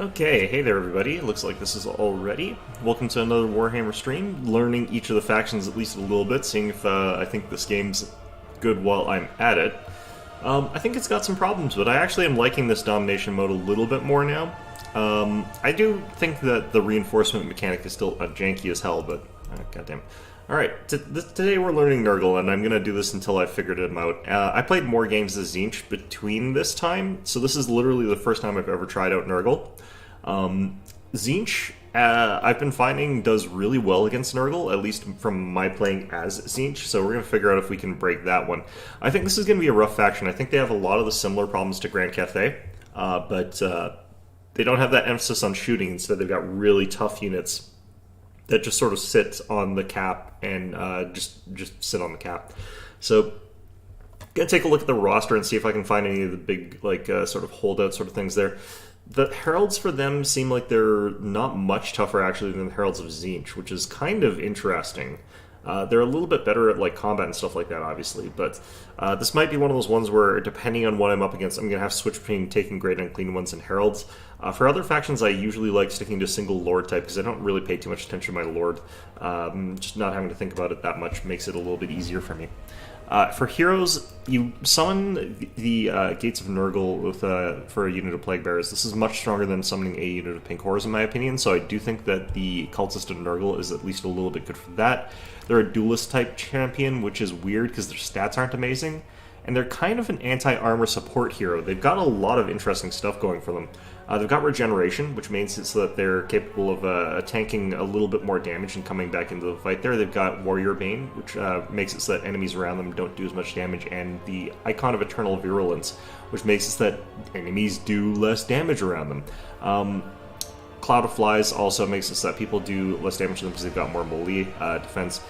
Okay, hey there everybody, looks like this is all ready. Welcome to another Warhammer stream, learning each of the factions at least a little bit, seeing if I think this game's good while I'm at it. I think it's got some problems, but I actually am liking this domination mode a little bit more now. I do think that the reinforcement mechanic is still janky as hell, but goddamn. Alright, today we're learning Nurgle, and I'm going to do this until I figured him out. I played more games as Tzeentch between this time, so this is literally the first time I've ever tried out Nurgle. Tzeentch, I've been finding, does really well against Nurgle, at least from my playing as Tzeentch, so we're going to figure out if we can break that one. I think this is going to be a rough faction. I think they have a lot of the similar problems to Grand Cathay, but they don't have that emphasis on shooting. Instead, they've got really tough units that just sort of sit on the cap and just sit on the cap. So, gonna take a look at the roster and see if I can find any of the big sort of holdout sort of things there. The Heralds for them seem like they're not much tougher actually than the Heralds of Tzeentch, which is kind of interesting. They're a little bit better at like combat and stuff like that, obviously, but this might be one of those ones where, depending on what I'm up against, I'm going to have to switch between taking Great Unclean Ones and Heralds. For other factions, I usually like sticking to a single Lord type, because I don't really pay too much attention to my Lord. Just not having to think about it that much makes it a little bit easier for me. For heroes, you summon the Gates of Nurgle with, for a unit of Plague Bearers. This is much stronger than summoning a unit of Pink Horrors, in my opinion, so I do think that the Cultist of Nurgle is at least a little bit good for that. They're a duelist-type champion, which is weird because their stats aren't amazing, and they're kind of an anti-armor support hero. They've got a lot of interesting stuff going for them. They've got regeneration, which means it's so that they're capable of tanking a little bit more damage and coming back into the fight there. They've got Warrior Bane, which makes it so that enemies around them don't do as much damage, and the Icon of Eternal Virulence, which makes it so that enemies do less damage around them. Cloud of Flies also makes it so that people do less damage to them because they've got more melee defense.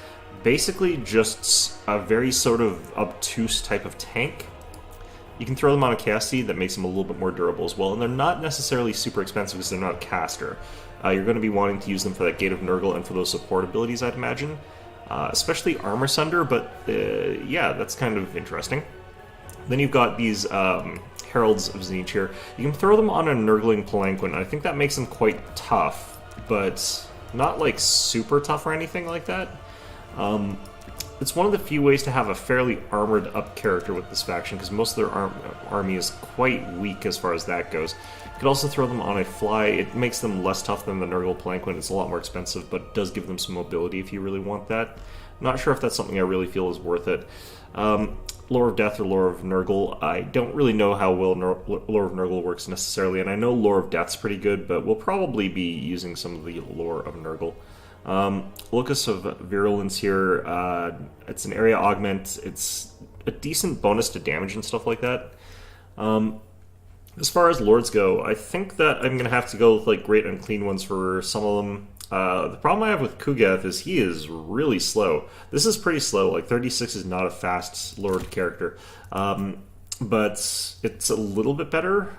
Basically just a very sort of obtuse type of tank. You can throw them on a Chaos Seed that makes them a little bit more durable as well, and they're not necessarily super expensive because they're not a caster. You're going to be wanting to use them for that Gate of Nurgle and for those support abilities, I'd imagine. Especially Armor Sunder, but yeah, that's kind of interesting. Then you've got these Heralds of Tzeentch here. You can throw them on a Nurgling Palanquin. I think that makes them quite tough, but not like super tough or anything like that. It's one of the few ways to have a fairly armored up character with this faction, because most of their army is quite weak as far as that goes. You could also throw them on a fly. It makes them less tough than the Nurgle Palanquin. It's a lot more expensive, but it does give them some mobility if you really want that. I'm not sure if that's something I really feel is worth it. Lore of Death or Lore of Nurgle, I don't really know how well Lore of Nurgle works necessarily, and I know Lore of Death's pretty good, but we'll probably be using some of the Lore of Nurgle. Locus of Virulence here, it's an area augment, it's a decent bonus to damage and stuff like that. As far as Lords go, I think that I'm going to have to go with like Great Unclean Ones for some of them. The problem I have with Kugath is he is really slow. This is pretty slow, like 36 is not a fast Lord character, but it's a little bit better.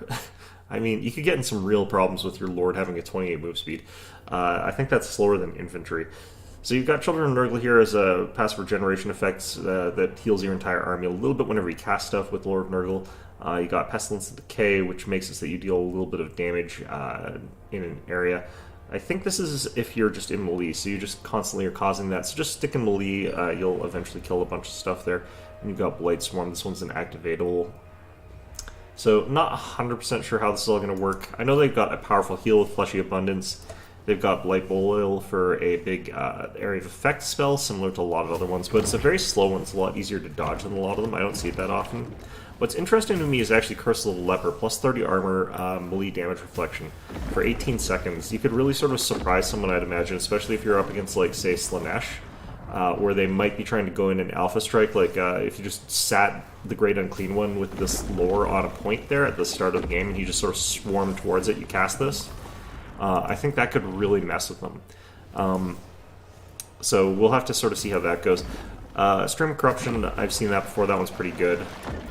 I mean, you could get in some real problems with your Lord having a 28 move speed. I think that's slower than infantry. So you've got Children of Nurgle here as a passive regeneration effect that heals your entire army a little bit whenever you cast stuff with Lord of Nurgle. You got Pestilence and Decay, which makes it so that you deal a little bit of damage in an area. I think this is if you're just in melee, so you just constantly are causing that. So just stick in melee, you'll eventually kill a bunch of stuff there. And you've got Blight Swarm, this one's an activatable. So not 100% sure how this is all going to work. I know they've got a powerful heal with Fleshy Abundance. They've got Blight Boil for a big area of effect spell, similar to a lot of other ones, but it's a very slow one. It's a lot easier to dodge than a lot of them. I don't see it that often. What's interesting to me is actually Curse of the Leper, plus 30 armor, melee damage reflection for 18 seconds. You could really sort of surprise someone, I'd imagine, especially if you're up against, like, say, Slanesh, where they might be trying to go in an Alpha Strike. Like, if you just sat the Great Unclean One with this lore on a point there at the start of the game, and you just sort of swarm towards it, you cast this. I think that could really mess with them. So we'll have to sort of see how that goes. Stream of Corruption, I've seen that before. That one's pretty good.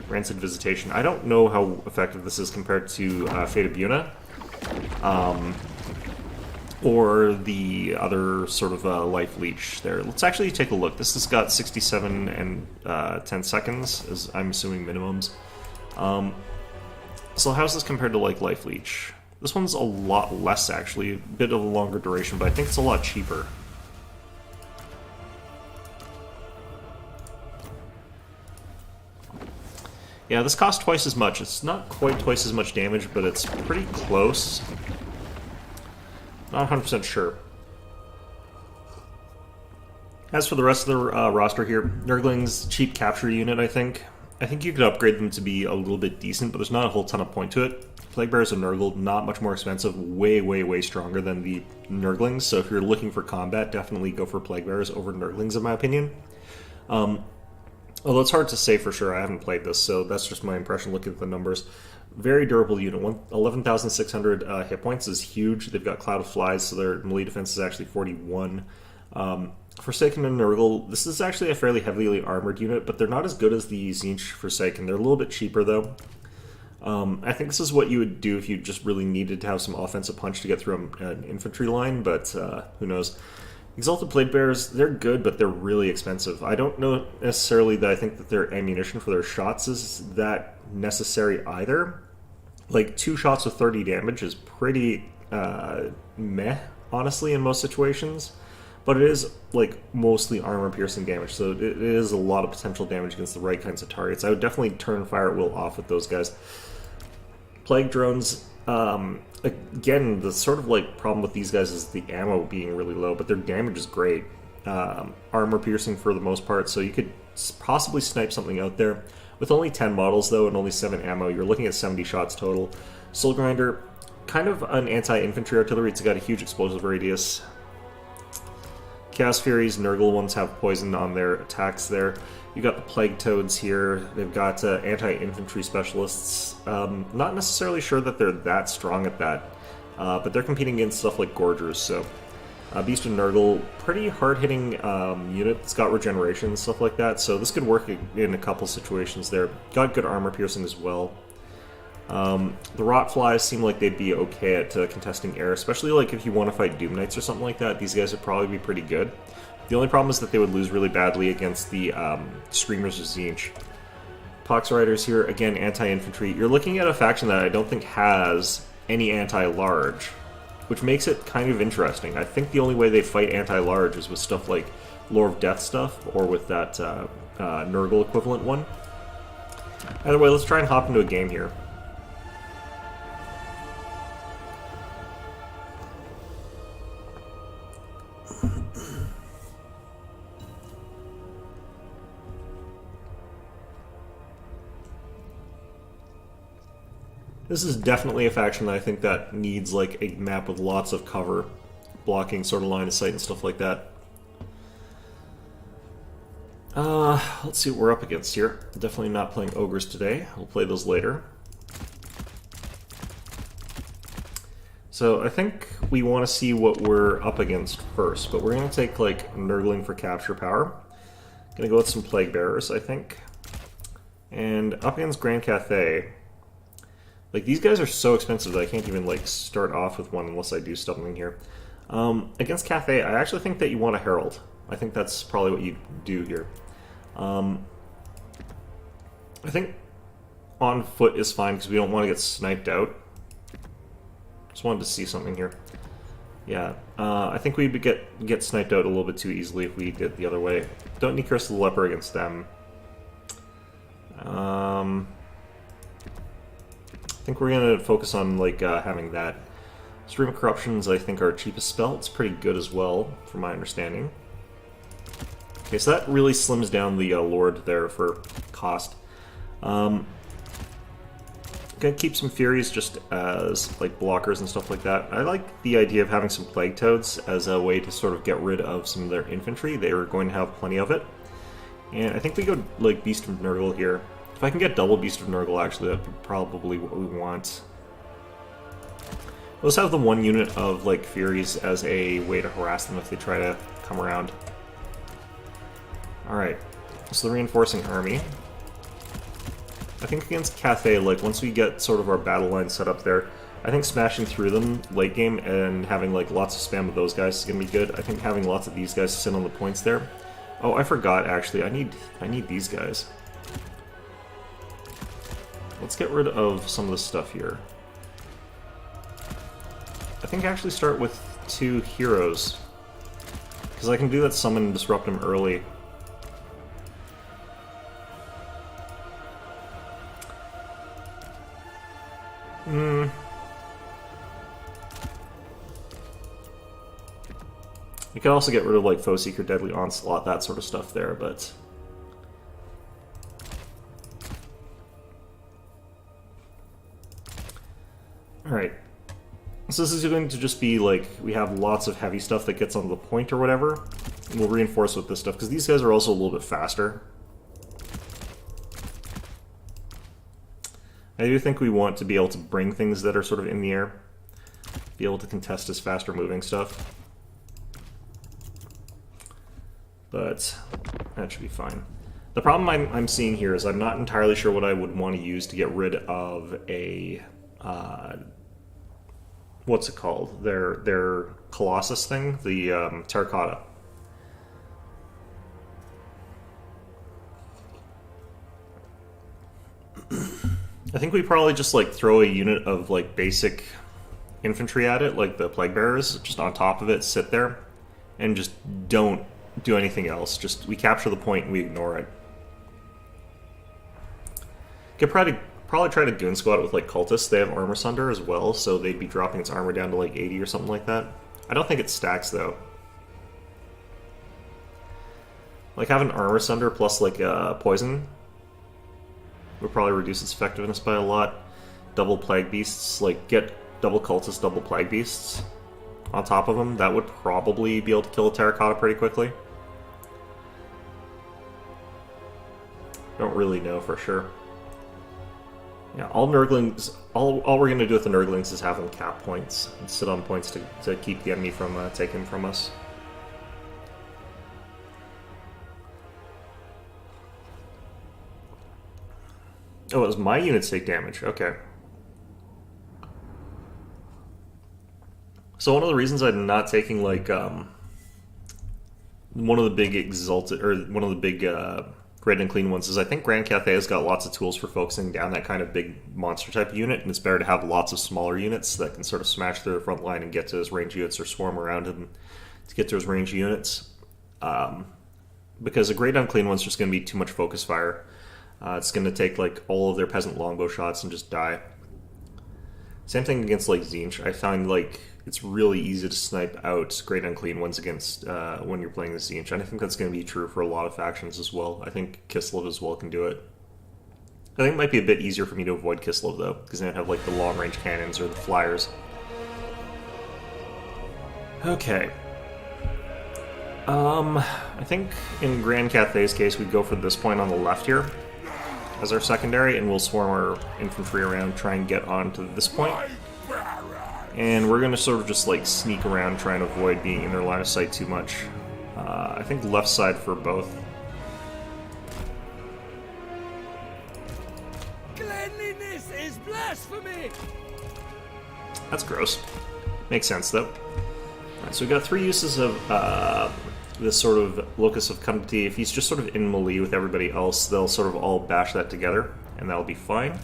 Rancid Visitation. I don't know how effective this is compared to Fate of Buna. Or the other sort of Life Leech there. Let's actually take a look. This has got 67 and 10 seconds, as I'm assuming minimums. So how's this compared to like Life Leech? This one's a lot less, actually. A bit of a longer duration, but I think it's a lot cheaper. Yeah, this costs twice as much. It's not quite twice as much damage, but it's pretty close. Not 100% sure. As for the rest of the roster here, Nurgling's cheap capture unit, I think. I think you could upgrade them to be a little bit decent, but there's not a whole ton of point to it. Plague Bearers and Nurgle, not much more expensive, way, way, way stronger than the Nurglings, so if you're looking for combat, definitely go for Plague Bearers over Nurglings, in my opinion. Although it's hard to say for sure, I haven't played this, so that's just my impression looking at the numbers. Very durable unit. 11,600 hit points is huge. They've got Cloud of Flies, so their melee defense is actually 41. Forsaken and Nurgle, this is actually a fairly heavily armored unit, but they're not as good as the Tzeentch Forsaken. They're a little bit cheaper, though. I think this is what you would do if you just really needed to have some offensive punch to get through an infantry line, but who knows. Exalted Plague Bearers, they're good, but they're really expensive. I don't know necessarily that I think that their ammunition for their shots is that necessary either. Like, 2 shots with 30 damage is pretty meh, honestly, in most situations. But it is, like, mostly armor-piercing damage, so it is a lot of potential damage against the right kinds of targets. I would definitely turn Fire at Will off with those guys. Plague Drones, again, the sort of, like, problem with these guys is the ammo being really low, but their damage is great. Armor-piercing for the most part, so you could possibly snipe something out there. With only 10 models, though, and only 7 ammo, you're looking at 70 shots total. Soul Grinder, kind of an anti-infantry artillery. It's got a huge explosive radius. Chaos Furies, Nurgle ones have poison on their attacks there. You got the Plague Toads here. They've got anti-infantry specialists. Not necessarily sure that they're that strong at that, but they're competing against stuff like Gorgers, so... Beast of Nurgle, pretty hard-hitting unit. It's got regeneration and stuff like that, so this could work in a couple situations there. Got good armor piercing as well. The Rot Flies seem like they'd be okay at contesting air, especially like if you want to fight Doom Knights or something like that. These guys would probably be pretty good. The only problem is that they would lose really badly against the Screamers of Tzeentch. Pox Riders here, again, anti-infantry. You're looking at a faction that I don't think has any anti-large, which makes it kind of interesting. I think the only way they fight anti-large is with stuff like Lore of Death stuff, or with that Nurgle equivalent one. Either way, let's try and hop into a game here. This is definitely a faction that I think that needs like a map with lots of cover, blocking sort of line of sight and stuff like that. Let's see what we're up against here. Definitely not playing Ogres today. We'll play those later. So I think we want to see what we're up against first, but we're going to take like Nurgling for capture power. Going to go with some Plague Bearers, I think. And up against Grand Cathay. Like, these guys are so expensive that I can't even, like, start off with one unless I do something here. Against Cathay, I actually think that you want a Herald. I think that's probably what you do here. I think on foot is fine because we don't want to get sniped out. Just wanted to see something here. Yeah, I think we'd get sniped out a little bit too easily if we did the other way. Don't need Curse of the Leper against them. I think we're going to focus on like having that. Stream of Corruptions, I think, our cheapest spell. It's pretty good as well, from my understanding. Okay, so that really slims down the Lord there for cost. Gonna keep some Furies just as like blockers and stuff like that. I like the idea of having some Plague Toads as a way to sort of get rid of some of their infantry. They were going to have plenty of it. And I think we go like Beast of Nurgle here. If I can get double Beast of Nurgle, actually, that'd be probably what we want. Let's have the one unit of, like, Furies as a way to harass them if they try to come around. Alright, so the Reinforcing Army. I think against Cathay, like, once we get sort of our battle line set up there, I think smashing through them late game and having, like, lots of spam with those guys is going to be good. I think having lots of these guys sit on the points there. Oh, I forgot, actually. I need these guys. Let's get rid of some of the stuff here. think actually start with 2 heroes. Because I can do that summon and disrupt him early. You can also get rid of like Foe Seeker, Deadly Onslaught, that sort of stuff there, but... Alright. So this is going to just be like, we have lots of heavy stuff that gets on the point or whatever, and we'll reinforce with this stuff, because these guys are also a little bit faster. I do think we want to be able to bring things that are sort of in the air, be able to contest this faster moving stuff. But that should be fine. The problem I'm seeing here is I'm not entirely sure what I would want to use to get rid of a... what's it called? Their Colossus thing? The Terracotta. I think we probably just like throw a unit of like basic infantry at it, like the Plague Bearers, just on top of it, sit there, and just don't do anything else. Just we capture the point and we ignore it. Could probably try to goon squad it with like cultists. They have armor sunder as well, so they'd be dropping its armor down to like 80 or something like that. I don't think it stacks though. Like having armor sunder plus like poison would probably reduce its effectiveness by a lot. Double plague beasts, like get double cultists, double plague beasts on top of them. That would probably be able to kill a Terracotta pretty quickly. Don't really know for sure. Yeah, all Nurglings, all we're going to do with the Nurglings is have them cap points and sit on points to keep the enemy from taking from us. Oh, it was my units take damage. Okay. So one of the reasons I'm not taking like one of the big exalted or one of the big Great and Clean ones is I think Grand Cathay's got lots of tools for focusing down that kind of big monster type unit, and it's better to have lots of smaller units that can sort of smash through the front line and get to his range units or swarm around him to get to his range units. Because a Great Unclean one's just going to be too much focus fire. It's going to take like all of their peasant longbow shots and just die. Same thing against like Tzeentch. I find like it's really easy to snipe out Great Unclean ones against when you're playing the Tzeentch. And I think that's going to be true for a lot of factions as well. I think Kislev as well can do it. I think it might be a bit easier for me to avoid Kislev though, because they don't have like the long range cannons or the flyers. Okay. I think in Grand Cathay's case we'd go for this point on the left here as our secondary, and we'll swarm our infantry around, try and get onto this point. And we're going to sort of just like sneak around, trying to avoid being in their line of sight too much. I think left side for both. Cleanliness is blasphemy! That's gross. Makes sense though. Alright, so we've got 3 uses of this sort of Locus of Cunity. If he's just sort of in melee with everybody else, they'll sort of all bash that together, and that'll be fine.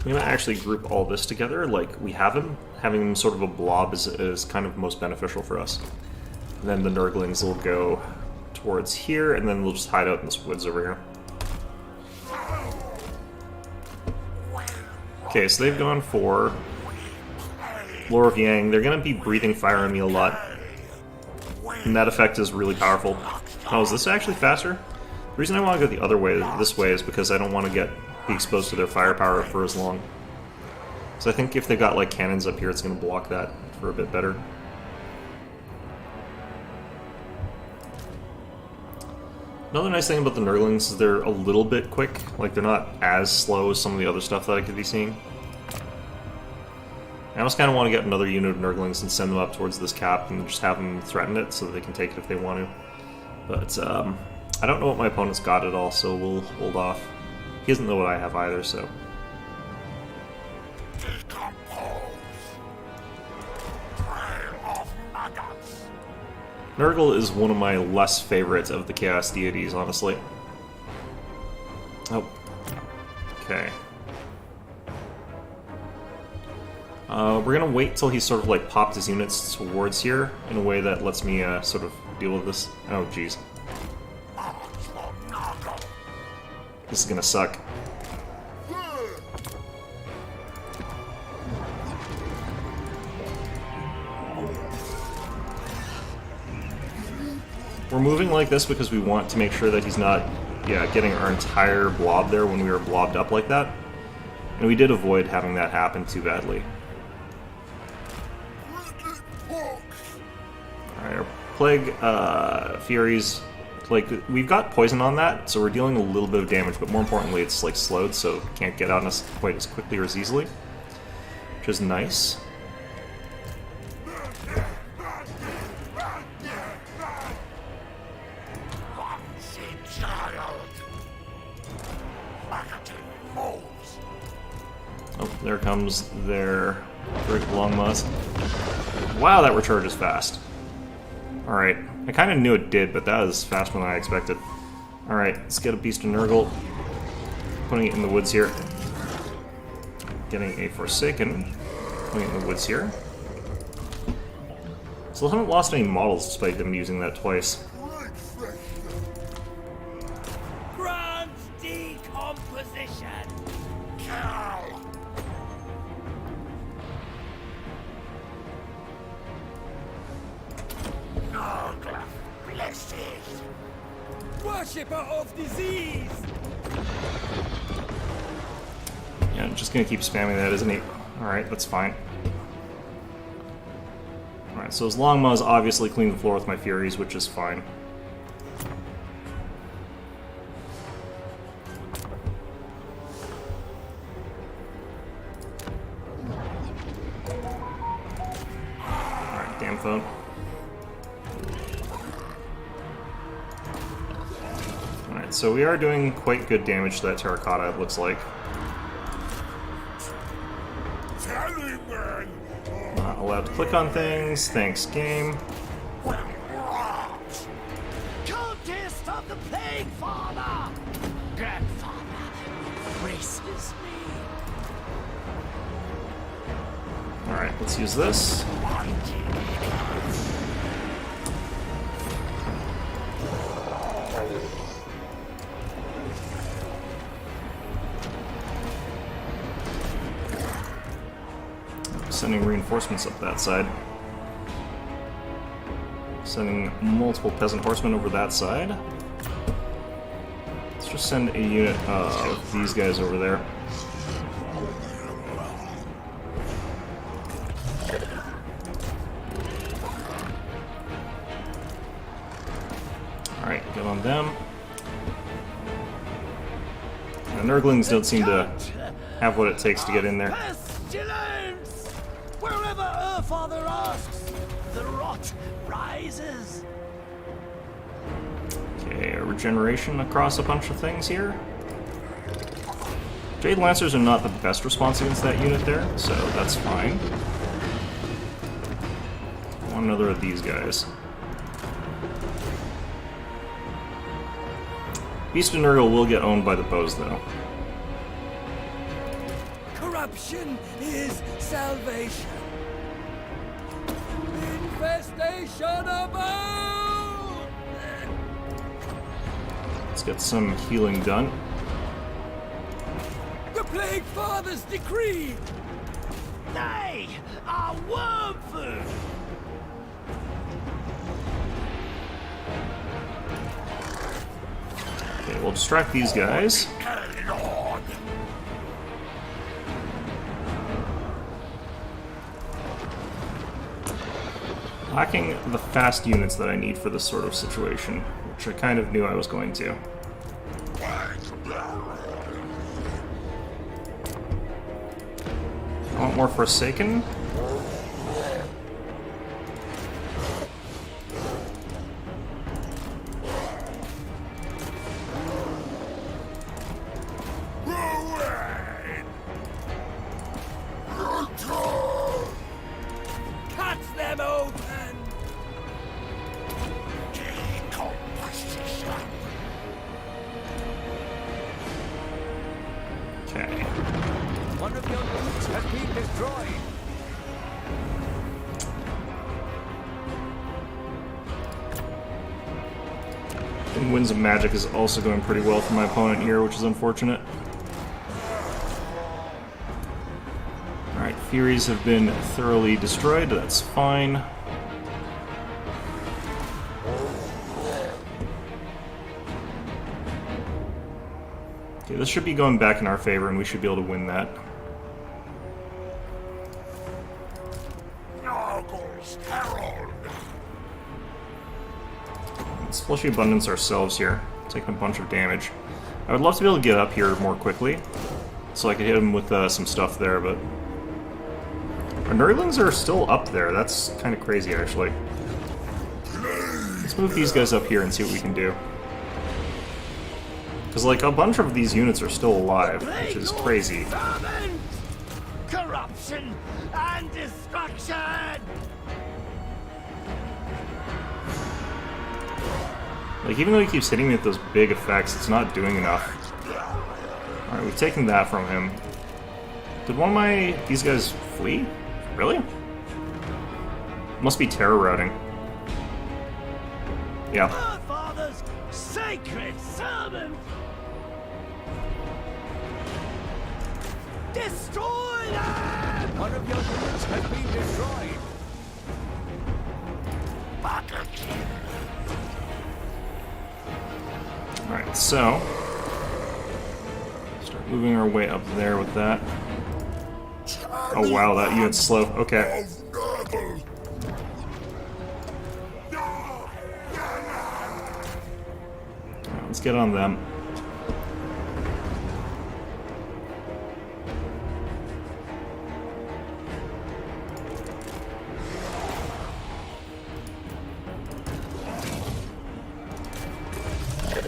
We might actually group all this together like we have him. Having him sort of a blob is kind of most beneficial for us. And then the Nurglings will go towards here, and then we'll just hide out in this woods over here. Okay, so they've gone for Lore of Yang. They're going to be breathing fire on me a lot. And that effect is really powerful. Oh, is this actually faster? The reason I want to go the other way, this way, is because I don't want to be exposed to their firepower for as long. So I think if they've got like cannons up here, it's going to block that for a bit better. Another nice thing about the Nurglings is they're a little bit quick. Like, they're not as slow as some of the other stuff that I could be seeing. I almost kind of want to get another unit of Nurglings and send them up towards this cap and just have them threaten it so that they can take it if they want to. But I don't know what my opponent's got at all, so we'll hold off. He doesn't know what I have either, so... Nurgle is one of my less favorites of the Chaos Deities, honestly. Oh. Okay. We're gonna wait till he sort of like popped his units towards here in a way that lets me sort of deal with this. Oh, jeez. This is gonna suck. We're moving like this because we want to make sure that he's not, getting our entire blob there when we were blobbed up like that. And we did avoid having that happen too badly. Alright, our Plague Furies, like, we've got poison on that, so we're dealing a little bit of damage, but more importantly, it's, like, slowed, so it can't get on us quite as quickly or as easily, which is nice. Oh, there comes their Great Longmas. Wow, that recharges fast. Alright, I kind of knew it did, but that was faster than I expected. Alright, let's get a Beast of Nurgle. Putting it in the woods here. Getting a Forsaken. Putting it in the woods here. Still haven't lost any models despite them using that twice. Grand decomposition. Kill. Nurgle, blessed. Worshipper of disease. Yeah, I'm just gonna keep spamming that, isn't he? Alright, that's fine. Alright, so his Longmaws obviously clean the floor with my Furies, which is fine. Alright, damn phone. Alright, so we are doing quite good damage to that Terracotta, it looks like. Not allowed to click on things. Thanks, game. Cultist of the Plague Father! Grandfather embraces me. Alright, let's use this. Sending reinforcements up that side. Sending multiple peasant horsemen over that side. Let's just send a unit of these guys over there. Alright, get on them. The Nurglings don't seem to have what it takes to get in there. Pestilence! Wherever our father asks, the rot rises. Okay, a regeneration across a bunch of things here. Jade Lancers are not the best response against that unit there, so that's fine. Want another of these guys. Beast of Nurgle will get owned by the bows, though. Corruption is salvation. Infestation abound! Let's get some healing done. The Plague Father's decree! They are worm food! Okay, we'll distract these guys. Lacking the fast units that I need for this sort of situation, which I kind of knew I was going to. I want more Forsaken. Cut them open! Okay. One of your units has been destroyed. And Winds of Magic is also going pretty well for my opponent here, which is unfortunate. Alright, Furies have been thoroughly destroyed, that's fine. Okay, this should be going back in our favor, and we should be able to win that. Let's Fleshy Abundance ourselves here, taking a bunch of damage. I would love to be able to get up here more quickly, so I could hit him with some stuff there, but... Our Nurglings are still up there, that's kind of crazy actually. Let's move these guys up here and see what we can do. Because, like, a bunch of these units are still alive, which is crazy. Vermin, corruption and destruction! Like, even though he keeps hitting me with those big effects, it's not doing enough. Alright, we've taken that from him. Did one of these guys flee? Really? Must be terror routing. Yeah. Our father's sacred servant! Destroy them! One of your units has been destroyed. Alright, so... Start moving our way up there with that. Oh wow, that unit's slow. Okay. Let's get on them.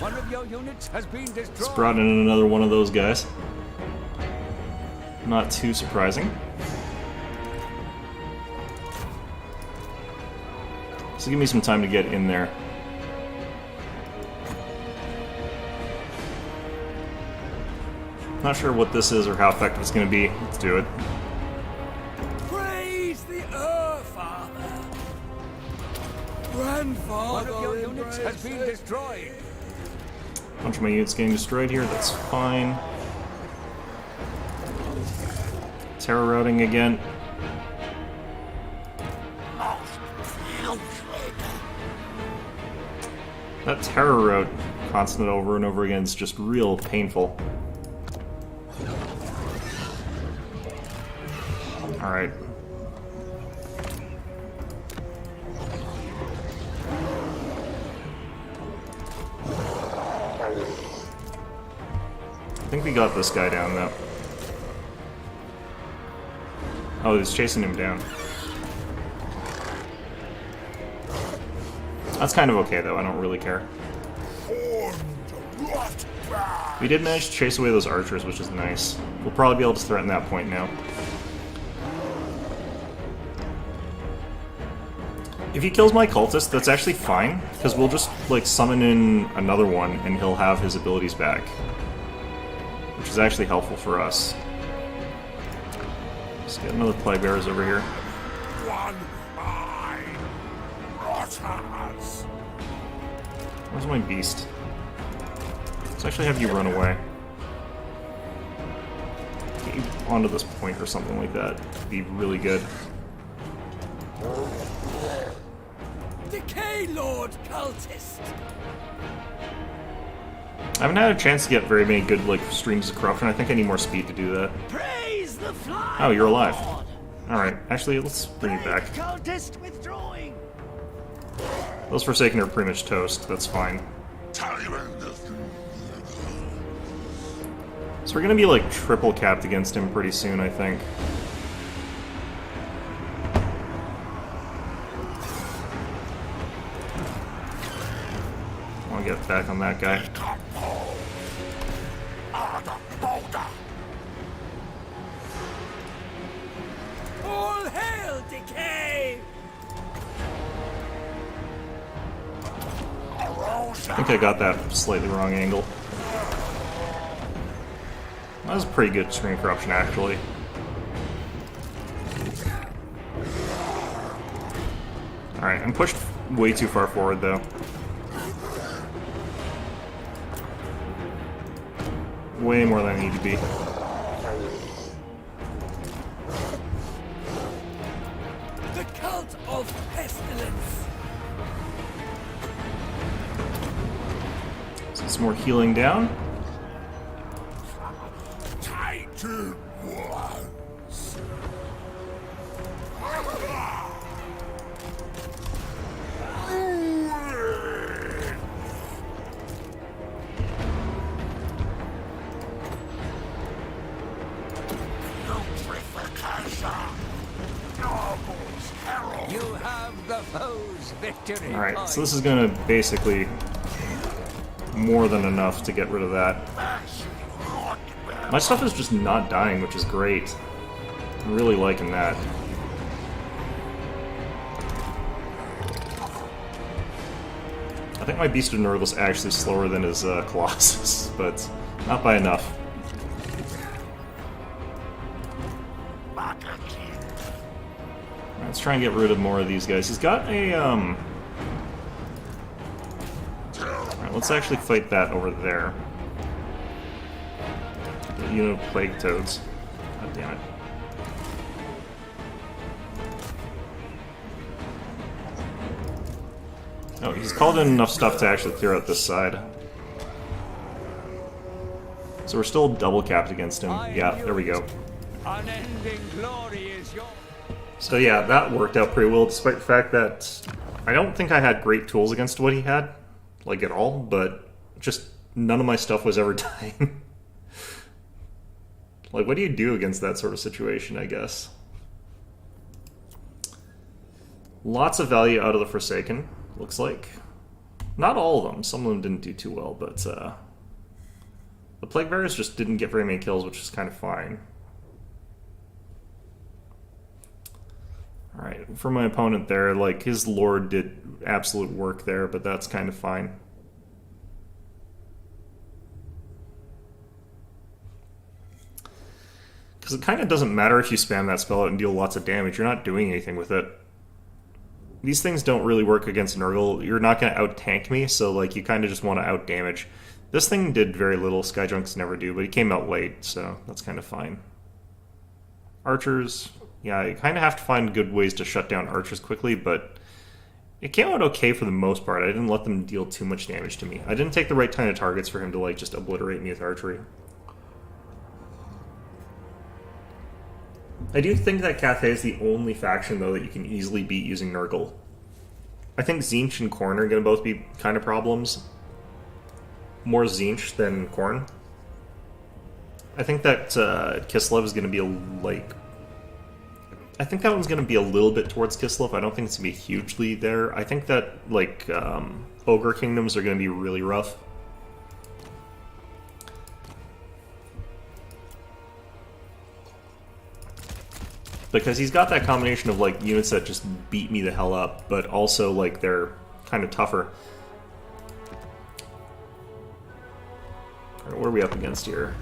One of your units has been destroyed. Let's brought in another one of those guys. Not too surprising. So give me some time to get in there. Not sure what this is or how effective it's going to be. Let's do it. Praise the Father. Grandfather. One of your units has been destroyed. A bunch of my units getting destroyed here. That's fine. Terror routing again. That terror route constant over and over again is just real painful. Alright. I think we got this guy down though. Oh, he's chasing him down. That's kind of okay though, I don't really care. We did manage to chase away those archers, which is nice. We'll probably be able to threaten that point now. If he kills my cultist, that's actually fine, because we'll just, like, summon in another one and he'll have his abilities back. Which is actually helpful for us. Let's get another Plague Bearers over here. Where's my beast? Let's actually have you run away. Get you onto this point or something like that. Would be really good. Decay, Lord Cultist! I haven't had a chance to get very many good, like, streams of corruption. I think I need more speed to do that. Praise the fly! Oh, you're alive. Lord. Alright, actually, let's bring you back. Cultist withdrawing! Those Forsaken are pretty much toast. That's fine. So we're gonna be, like, triple capped against him pretty soon, I think. I'll get back on that guy. All hail, Decay! I think I got that slightly wrong angle. That was a pretty good stream corruption, actually. Alright, I'm pushed way too far forward, though. Way more than I need to be. The cult of pestilence. So some more healing down. Titan ones. You have the foe's victory. Alright, so this is gonna basically more than enough to get rid of that. My stuff is just not dying, which is great. I'm really liking that. I think my Beast of Nurgle is actually slower than his Colossus, but not by enough. Let's try and get rid of more of these guys. He's got a, Alright, let's actually fight that over there. The unit of Plague Toads. God damn it. Oh, he's called in enough stuff to actually clear out this side. So we're still double capped against him. Yeah, there we go. Unending glory is yours. So yeah, that worked out pretty well, despite the fact that I don't think I had great tools against what he had, like at all, but just none of my stuff was ever dying. Like, what do you do against that sort of situation, I guess? Lots of value out of the Forsaken, looks like. Not all of them, some of them didn't do too well, but the Plague Bearers just didn't get very many kills, which is kind of fine. Alright, for my opponent there, like, his Lord did absolute work there, but that's kind of fine. Because it kind of doesn't matter if you spam that spell out and deal lots of damage, you're not doing anything with it. These things don't really work against Nurgle, you're not going to out-tank me, so, like, you kind of just want to out-damage. This thing did very little, Skydrunks never do, but he came out late, so that's kind of fine. Archers... Yeah, you kind of have to find good ways to shut down archers quickly, but it came out okay for the most part. I didn't let them deal too much damage to me. I didn't take the right kind of targets for him to, like, just obliterate me with archery. I do think that Cathay is the only faction, though, that you can easily beat using Nurgle. I think Tzeentch and Khorne are going to both be kind of problems. More Tzeentch than Khorne. I think that Kislev is going to be, like... I think that one's going to be a little bit towards Kislev. I don't think it's going to be hugely there. I think that, like, Ogre Kingdoms are going to be really rough. Because he's got that combination of, like, units that just beat me the hell up, but also, like, they're kind of tougher. Alright, what are we up against here?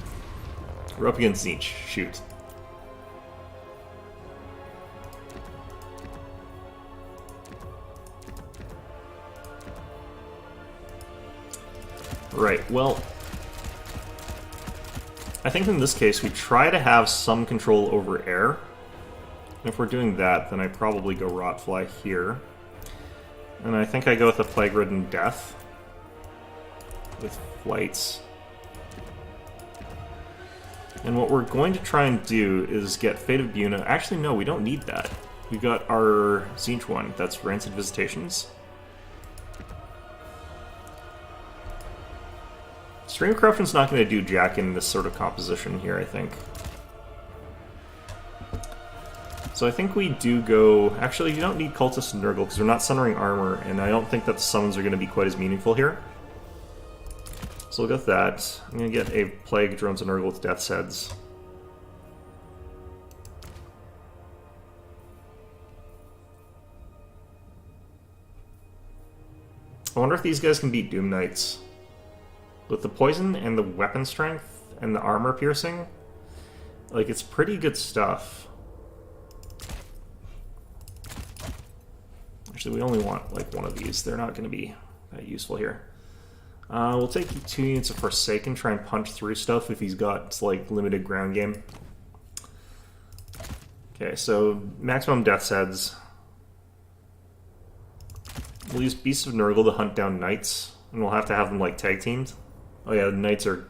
We're up against Tzeentch. Shoot. Right, well, I think in this case we try to have some control over air. And if we're doing that, then I probably go Rotfly here. And I think I go with a Plague-Ridden Death. With flights. And what we're going to try and do is get Fate of Buna. Actually, no, we don't need that. We've got our Tzeentch one, that's Rancid Visitations. Stream Corruption's not going to do jack in this sort of composition here, I think. So I think we do go... Actually, you don't need Cultist and Nurgle, because we're not Sunring Armor, and I don't think that the summons are going to be quite as meaningful here. So we'll go with that. I'm going to get a Plague, Drones, and Nurgle with Death's Heads. I wonder if these guys can beat Doom Knights. With the poison and the weapon strength and the armor piercing, like, it's pretty good stuff. Actually, we only want, like, one of these. They're not going to be that useful here. We'll take 2 units of Forsaken, try and punch through stuff if he's got, like, limited ground game. Okay, so maximum death's heads. We'll use Beasts of Nurgle to hunt down Knights, and we'll have to have them, like, tag teamed. Oh yeah, the Knights are...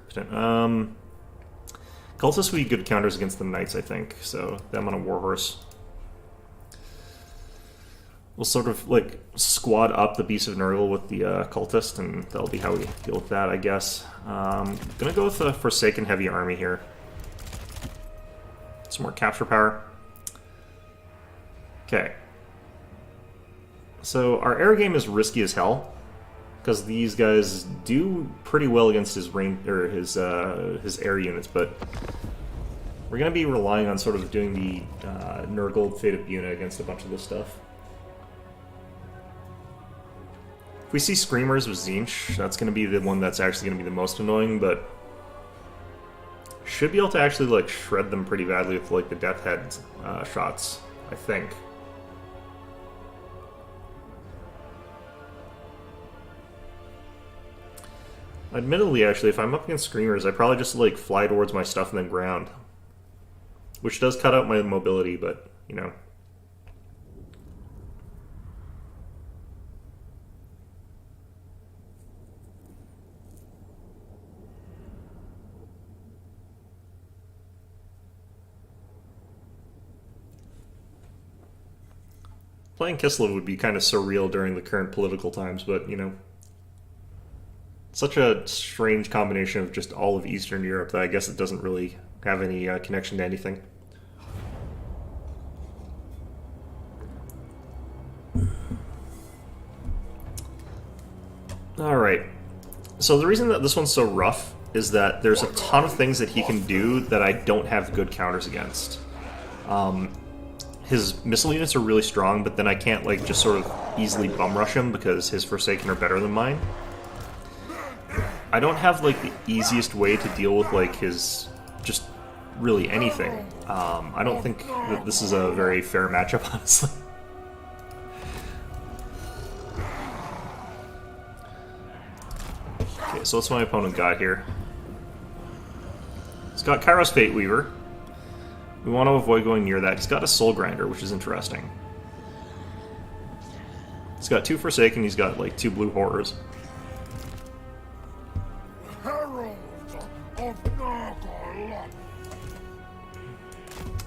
Cultists will be good counters against the Knights, I think, so them on a Warhorse. We'll sort of, like, squad up the Beast of Nurgle with the Cultist, and that'll be how we deal with that, I guess. Gonna go with the Forsaken Heavy Army here. Some more capture power. Okay. So, our air game is risky as hell, because these guys do pretty well against his range, or his air units, but we're gonna be relying on sort of doing the Nurgle Fate of Buna against a bunch of this stuff. If we see Screamers with Zinch, that's going to be the one that's actually going to be the most annoying, but should be able to actually, like, shred them pretty badly with, like, the Death Head shots, I think. Admittedly, actually, if I'm up against Screamers, I probably just, like, fly towards my stuff and then ground. Which does cut out my mobility, but, you know. Playing Kislev would be kind of surreal during the current political times, but, you know, such a strange combination of just all of Eastern Europe that I guess it doesn't really have any connection to anything. Alright, so the reason that this one's so rough is that there's a ton of things that he can do that I don't have good counters against. His missile units are really strong, but then I can't, like, just sort of easily bum rush him because his Forsaken are better than mine. I don't have, like, the easiest way to deal with, like, his just really anything. I don't think that this is a very fair matchup, honestly. Okay, so what's my opponent got here? He's got Kairos Fate Weaver. We want to avoid going near that. He's got a Soul Grinder, which is interesting. He's got 2 Forsaken, he's got, like, 2 Blue Horrors.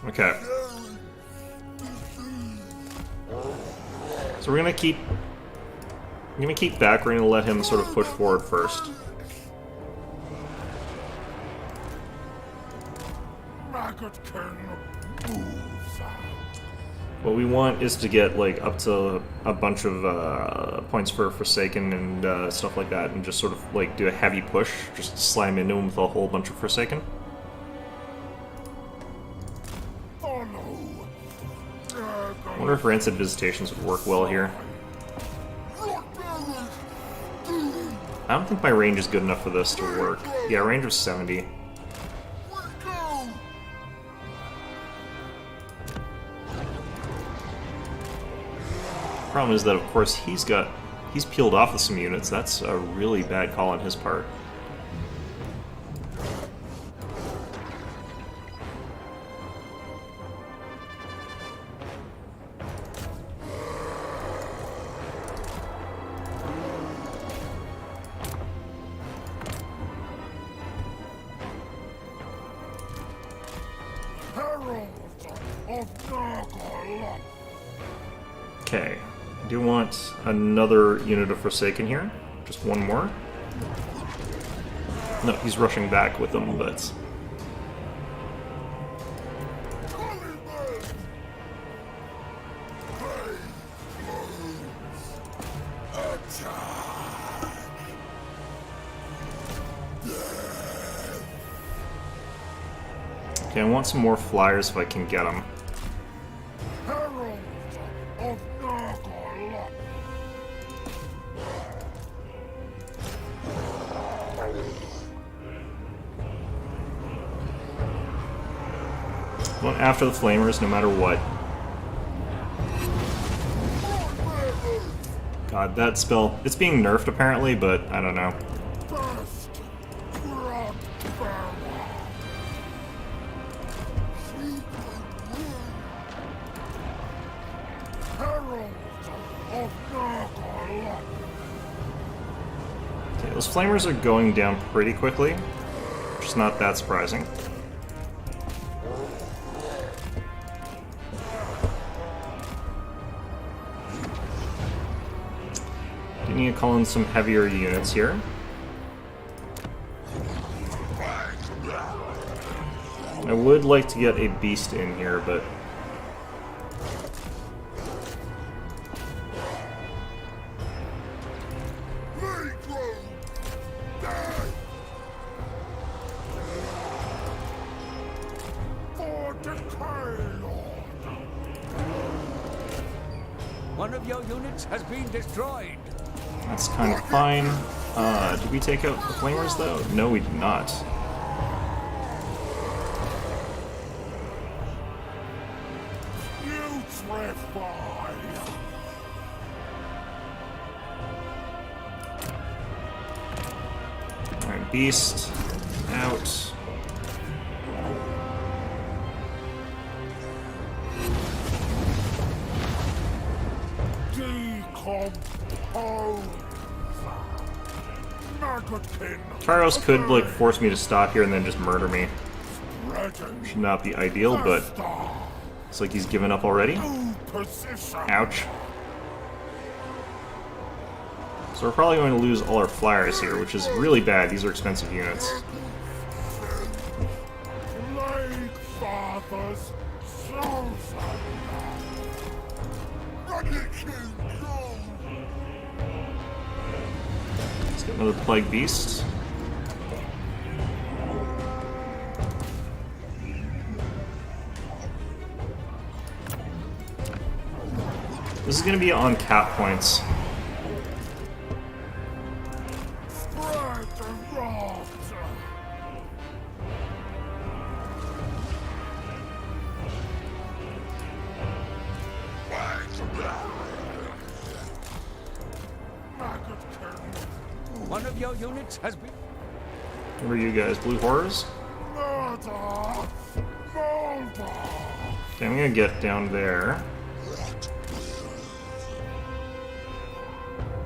Okay. So we're gonna keep... I'm gonna keep back, we're gonna let him sort of push forward first. What we want is to get, like, up to a bunch of points for Forsaken and stuff like that, and just sort of, like, do a heavy push, just slam into him with a whole bunch of Forsaken. I wonder if Rancid Visitations would work well here. I don't think my range is good enough for this to work. Yeah, range was 70. Problem is that, of course, he's peeled off with some units. That's a really bad call on his part. Okay. I do want another unit of Forsaken here. Just one more. No, he's rushing back with them, but... Okay, I want some more flyers if I can get them. Going after the Flamers, no matter what. God, that spell... It's being nerfed, apparently, but I don't know. Okay, those flamers are going down pretty quickly, which is not that surprising. Do need to call in some heavier units here. I would like to get a beast in here, but One of your units has been destroyed. that's kind of fine. Did we take out the flamers, though? No, we did not. Alright, beast out. Taros could, like, force me to stop here and then just murder me. Should not be ideal, but it's like he's given up already. Ouch. So we're probably going to lose all our flyers here, which is really bad. These are expensive units. Let's get another Plague Beast. This is going to be on cap points. One of your units has been... What are you guys, Blue Horrors? Okay, I'm gonna get down there.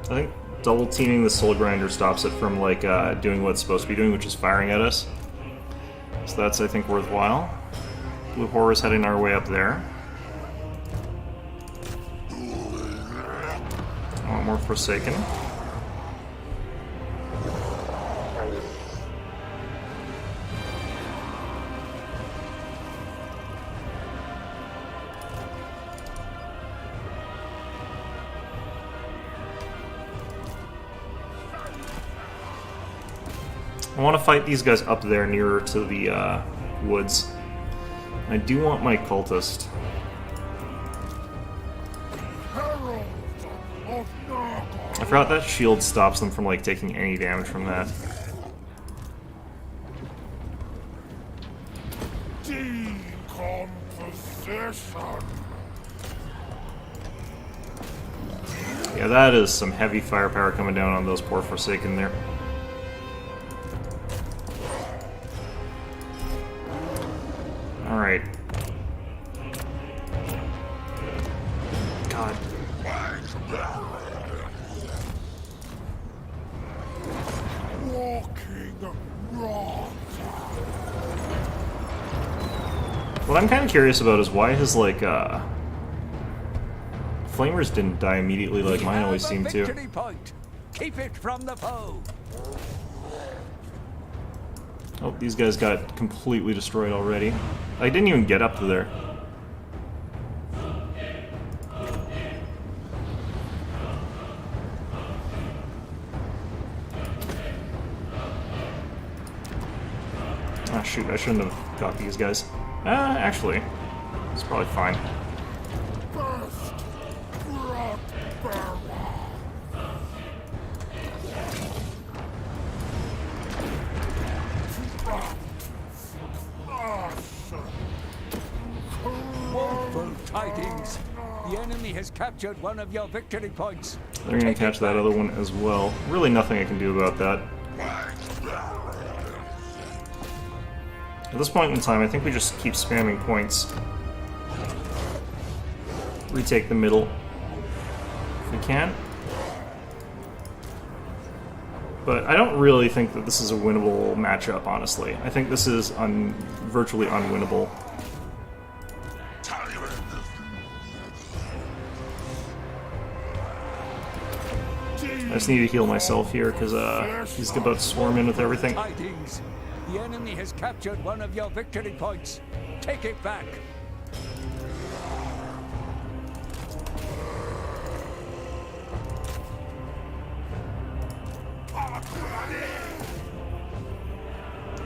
I think double teaming the Soul Grinder stops it from, like, doing what it's supposed to be doing, which is firing at us. So that's, I think, worthwhile. Blue Horrors heading our way up there. I want more Forsaken. I want to fight these guys up there nearer to the woods. I do want my cultist. I forgot that shield stops them from, like, taking any damage from that. Yeah, that is some heavy firepower coming down on those poor Forsaken there. Alright. God. What I'm kind of curious about is why his, like, flamers didn't die immediately like mine always seem to. Point. Keep it from the foe. Oh, these guys got completely destroyed already. I didn't even get up to there. Ah, shoot, I shouldn't have got these guys. Actually, it's probably fine. Woeful tidings. The enemy has captured one of your victory points. They're gonna catch that other one as well. Really nothing I can do about that. At this point in time, I think we just keep spamming points. Retake the middle if we can. But I don't really think that this is a winnable matchup, honestly. I think this is virtually unwinnable. I just need to heal myself here because he's about to swarm in with everything. Tidings. The enemy has captured one of your victory points. Take it back.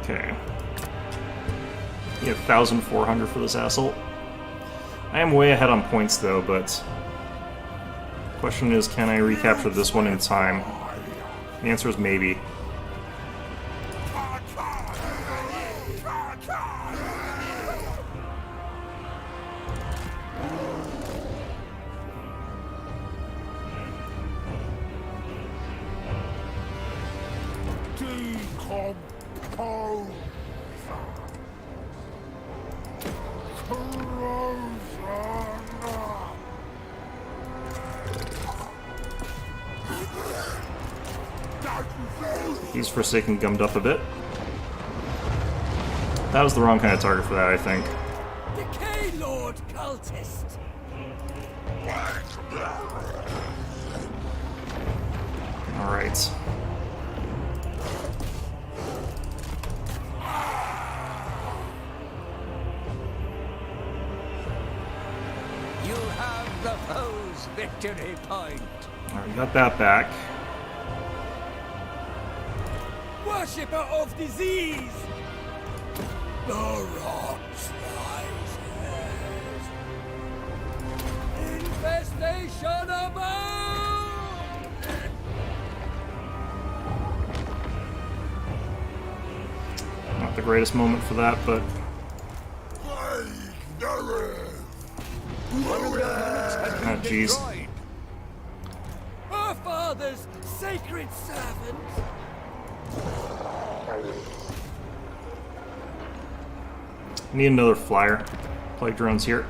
Okay. You have 1,400 for this assault. I am way ahead on points though, but the question is, can I recapture this one in time? The answer is maybe. He's Forsaken gummed up a bit. That was the wrong kind of target for that, I think. Decay Lord Cultist! Alright. You have the foe's victory point. Alright, got that back. Worshipper of disease! The rot rises. Infestation abound! Not the greatest moment for that, but One of your units has been jeez. destroyed. Our father's sacred servant! Need another flyer. Plague drones here.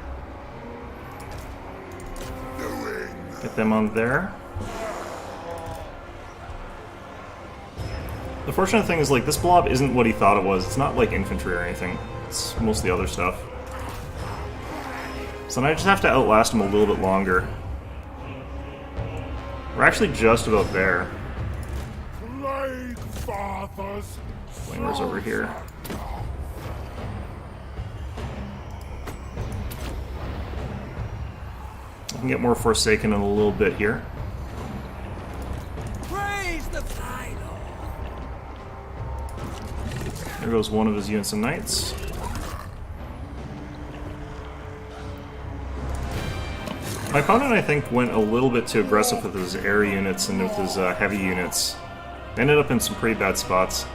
Get them on there. The fortunate thing is, like, this blob isn't what he thought it was. It's not like infantry or anything. It's mostly other stuff. So then I just have to outlast him a little bit longer. We're actually just about there. Flamers over here. I can get more Forsaken in a little bit here. Praise the Fly Lord! There goes one of his units of knights. My opponent, I think, went a little bit too aggressive with his air units and with his heavy units. They ended up in some pretty bad spots.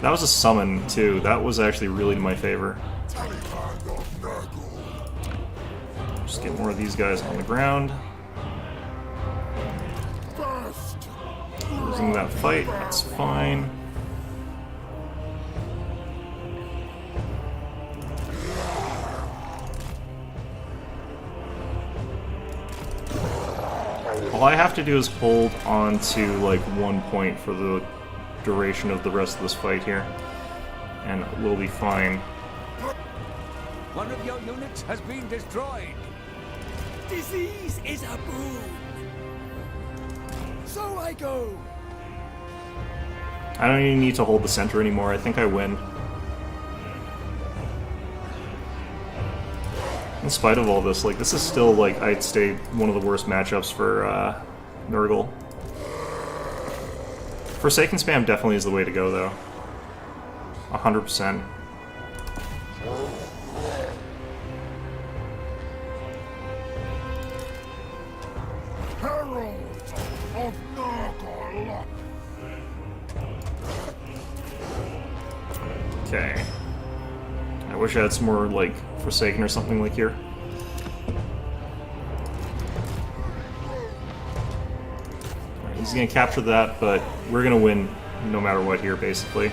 That was a summon, too. That was actually really to my favor. Just get more of these guys on the ground. Losing that fight, that's fine. All I have to do is hold on to, like, 1 point for the duration of the rest of this fight here, and we'll be fine. One of your units has been destroyed. Disease is a boon! So I go! I don't even need to hold the center anymore. I think I win. In spite of all this, like, this is still, like, I'd say one of the worst matchups for Nurgle. Forsaken spam definitely is the way to go, though. 100%. Herald of Nurgle. Okay. I wish I had some more, like, Forsaken or something like here. He's gonna capture that, but we're gonna win no matter what here, basically.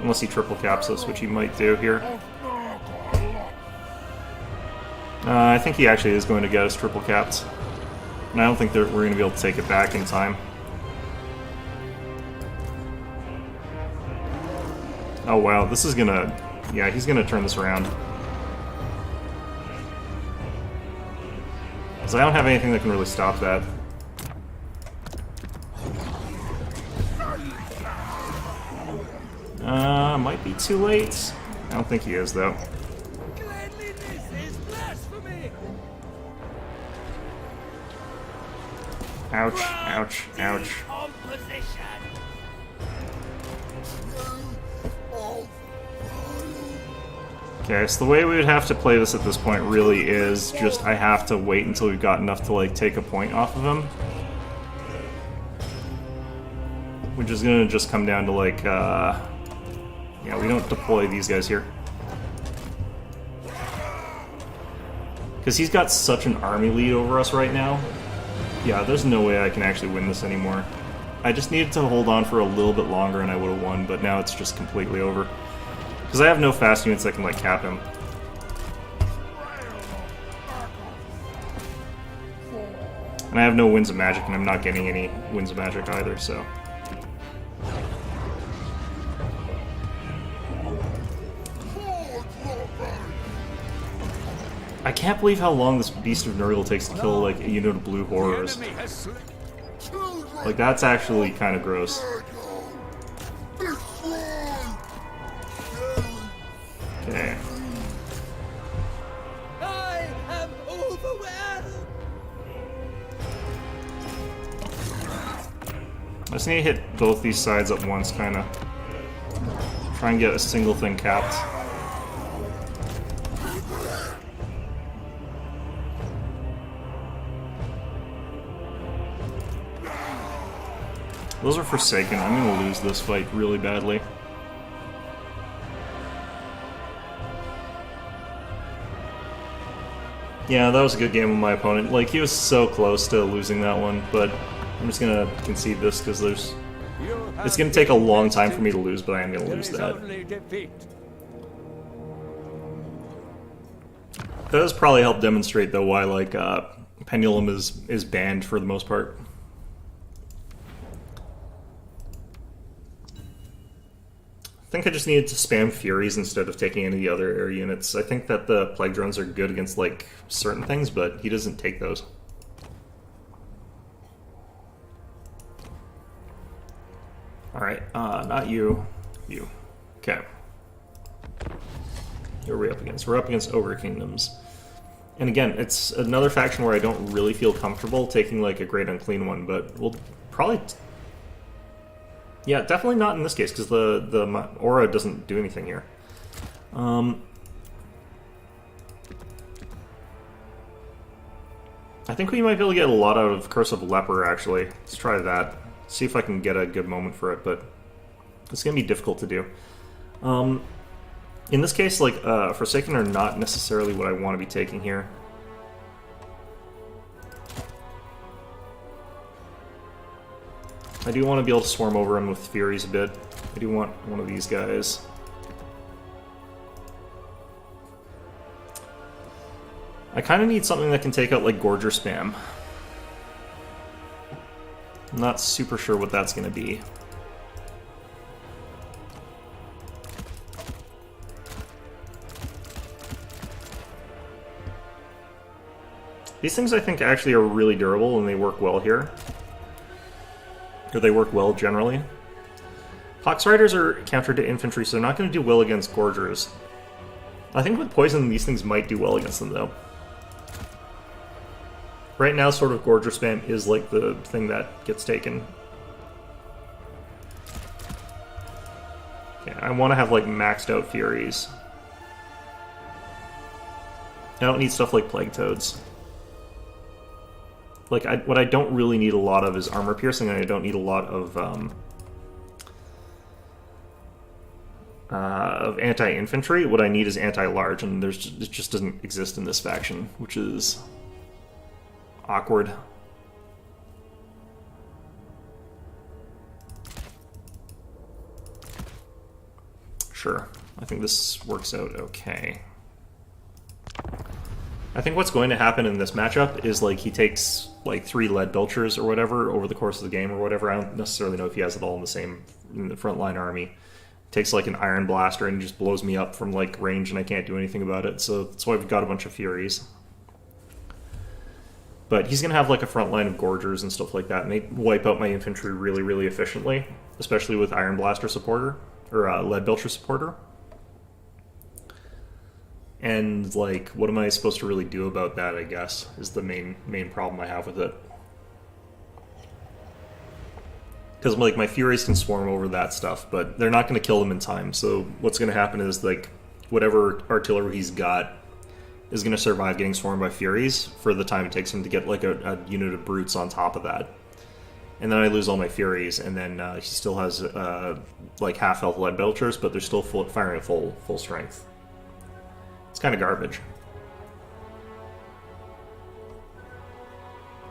Unless he triple caps us, which he might do here. I think he actually is going to get us triple capped. And I don't think that we're going to be able to take it back in time. Oh wow, this is gonna... Yeah, he's gonna turn this around. Because I don't have anything that can really stop that. Might be too late. I don't think he is, though. Cleanliness is blasphemy. Ouch, ouch, ouch. On position. Okay, so the way we would have to play this at this point really is just I have to wait until we've got enough to, like, take a point off of him. Which is gonna just come down to, like, yeah, we don't deploy these guys here. Because he's got such an army lead over us right now. Yeah, there's no way I can actually win this anymore. I just needed to hold on for a little bit longer and I would have won, but now it's just completely over. Because I have no fast units that can, like, cap him. And I have no Winds of Magic, and I'm not getting any Winds of Magic either, so... I can't believe how long this Beast of Nurgle takes to kill, like, a unit of blue horrors. Like, that's actually kind of gross. Okay. I am overwhelmed. I just need to hit both these sides at once, kind of. Try and get a single thing capped. Those are Forsaken. I'm gonna lose this fight really badly. Yeah, that was a good game with my opponent. Like, he was so close to losing that one, but I'm just gonna concede this because there's... It's gonna take a long time for me to lose, but I am gonna lose that. That does probably help demonstrate, though, why, like, Pendulum is banned for the most part. I think I just needed to spam Furies instead of taking any of the other air units. I think that the Plague Drones are good against, like, certain things, but he doesn't take those. Alright, not you. You. Okay. Who are we up against? We're up against Ogre Kingdoms. And again, it's another faction where I don't really feel comfortable taking, like, a Great Unclean one, but we'll probably... Yeah, definitely not in this case, because the aura doesn't do anything here. I think we might be able to get a lot out of Curse of Leper, actually. Let's try that. See if I can get a good moment for it, but it's going to be difficult to do. In this case, like, Forsaken are not necessarily what I want to be taking here. I do want to be able to swarm over him with Furies a bit. I do want one of these guys. I kind of need something that can take out, like, Gorger Spam. I'm not super sure what that's going to be. These things, I think, actually are really durable and they work well here. Or they work well generally. Pox Riders are counter to infantry, so they're not going to do well against Gorgers. I think with Poison, these things might do well against them, though. Right now, sort of Gorger Spam is like the thing that gets taken. Okay, I want to have, like, maxed out Furies. I don't need stuff like Plague Toads. Like, what I don't really need a lot of is armor piercing, and I don't need a lot of anti-infantry. What I need is anti-large, and it just doesn't exist in this faction, which is awkward. Sure. I think this works out okay. I think what's going to happen in this matchup is like he takes like 3 lead belchers or whatever over the course of the game or whatever. I don't necessarily know if he has it all in the frontline army. Takes like an iron blaster and just blows me up from like range and I can't do anything about it. So that's why I've got a bunch of Furies. But he's going to have like a front line of Gorgers and stuff like that, and they wipe out my infantry really, really efficiently, especially with Iron Blaster supporter, or Lead Belcher supporter. And like, what am I supposed to really do about that, I guess, is the main problem I have with it. Because like my Furies can swarm over that stuff, but they're not going to kill them in time, so what's going to happen is like, whatever artillery he's got is going to survive getting swarmed by Furies for the time it takes him to get like a unit of Brutes on top of that. And then I lose all my Furies, and then he still has like half-health Lead Belchers, but they're still firing at full strength. It's kind of garbage.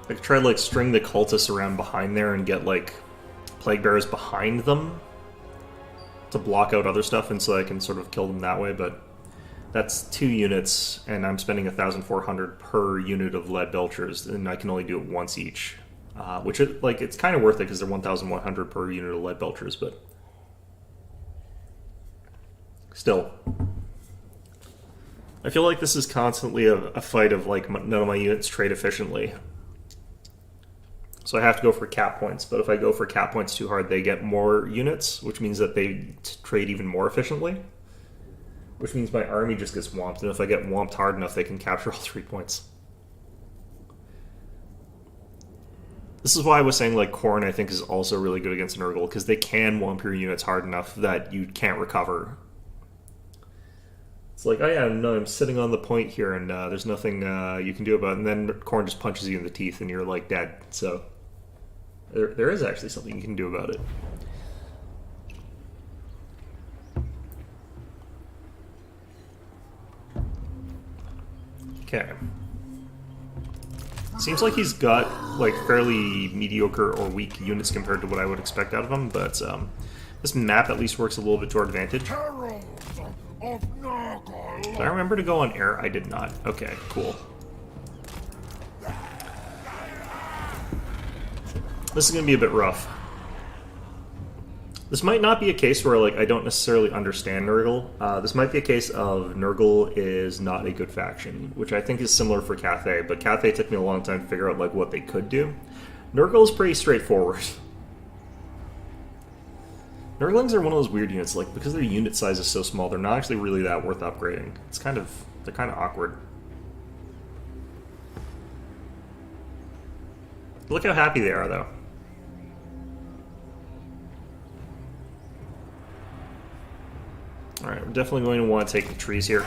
I could try to like string the cultists around behind there and get like Plague Bearers behind them to block out other stuff, and so I can sort of kill them that way, but that's 2 units, and I'm spending 1,400 per unit of Lead Belchers, and I can only do it once each. Which, it's kind of worth it because they're 1,100 per unit of Lead Belchers, but still. I feel like this is constantly a fight of, like, none of my units trade efficiently. So I have to go for cap points, but if I go for cap points too hard, they get more units, which means that they trade even more efficiently. Which means my army just gets whomped, and if I get whomped hard enough, they can capture all 3 points. This is why I was saying, like, Khorne, I think, is also really good against Nurgle, because they can whomp your units hard enough that you can't recover. It's like, oh yeah, no, I'm sitting on the point here, and there's nothing you can do about it, and then Khorne just punches you in the teeth, and you're, like, dead. So, there is actually something you can do about it. Okay. Seems like he's got, like, fairly mediocre or weak units compared to what I would expect out of him, but this map at least works a little bit to our advantage. Did I remember to go on air? I did not. Okay, cool. This is going to be a bit rough. This might not be a case where, like, I don't necessarily understand Nurgle. This might be a case of Nurgle is not a good faction, which I think is similar for Cathay, but Cathay took me a long time to figure out, like, what they could do. Nurgle is pretty straightforward. Nurglings are one of those weird units, like, because their unit size is so small, they're not actually really that worth upgrading. They're kind of awkward. Look how happy they are, though. Alright, we're definitely going to want to take the trees here.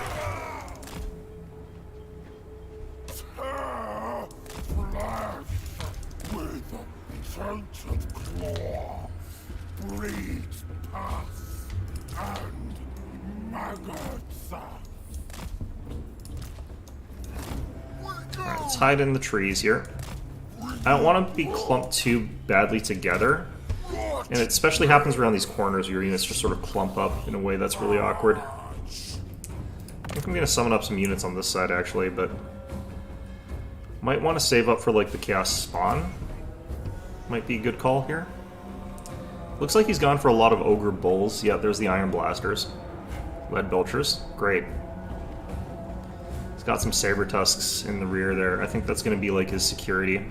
Alright, let's hide in the trees here. I don't want to be clumped too badly together. And it especially happens around these corners where your units just sort of clump up in a way that's really awkward. I think I'm going to summon up some units on this side, actually, but might want to save up for, like, the Chaos Spawn. Might be a good call here. Looks like he's gone for a lot of Ogre Bulls. Yeah, there's the Iron Blasters. Lead Belchers. Great. He's got some Saber Tusks in the rear there. I think that's going to be, like, his security.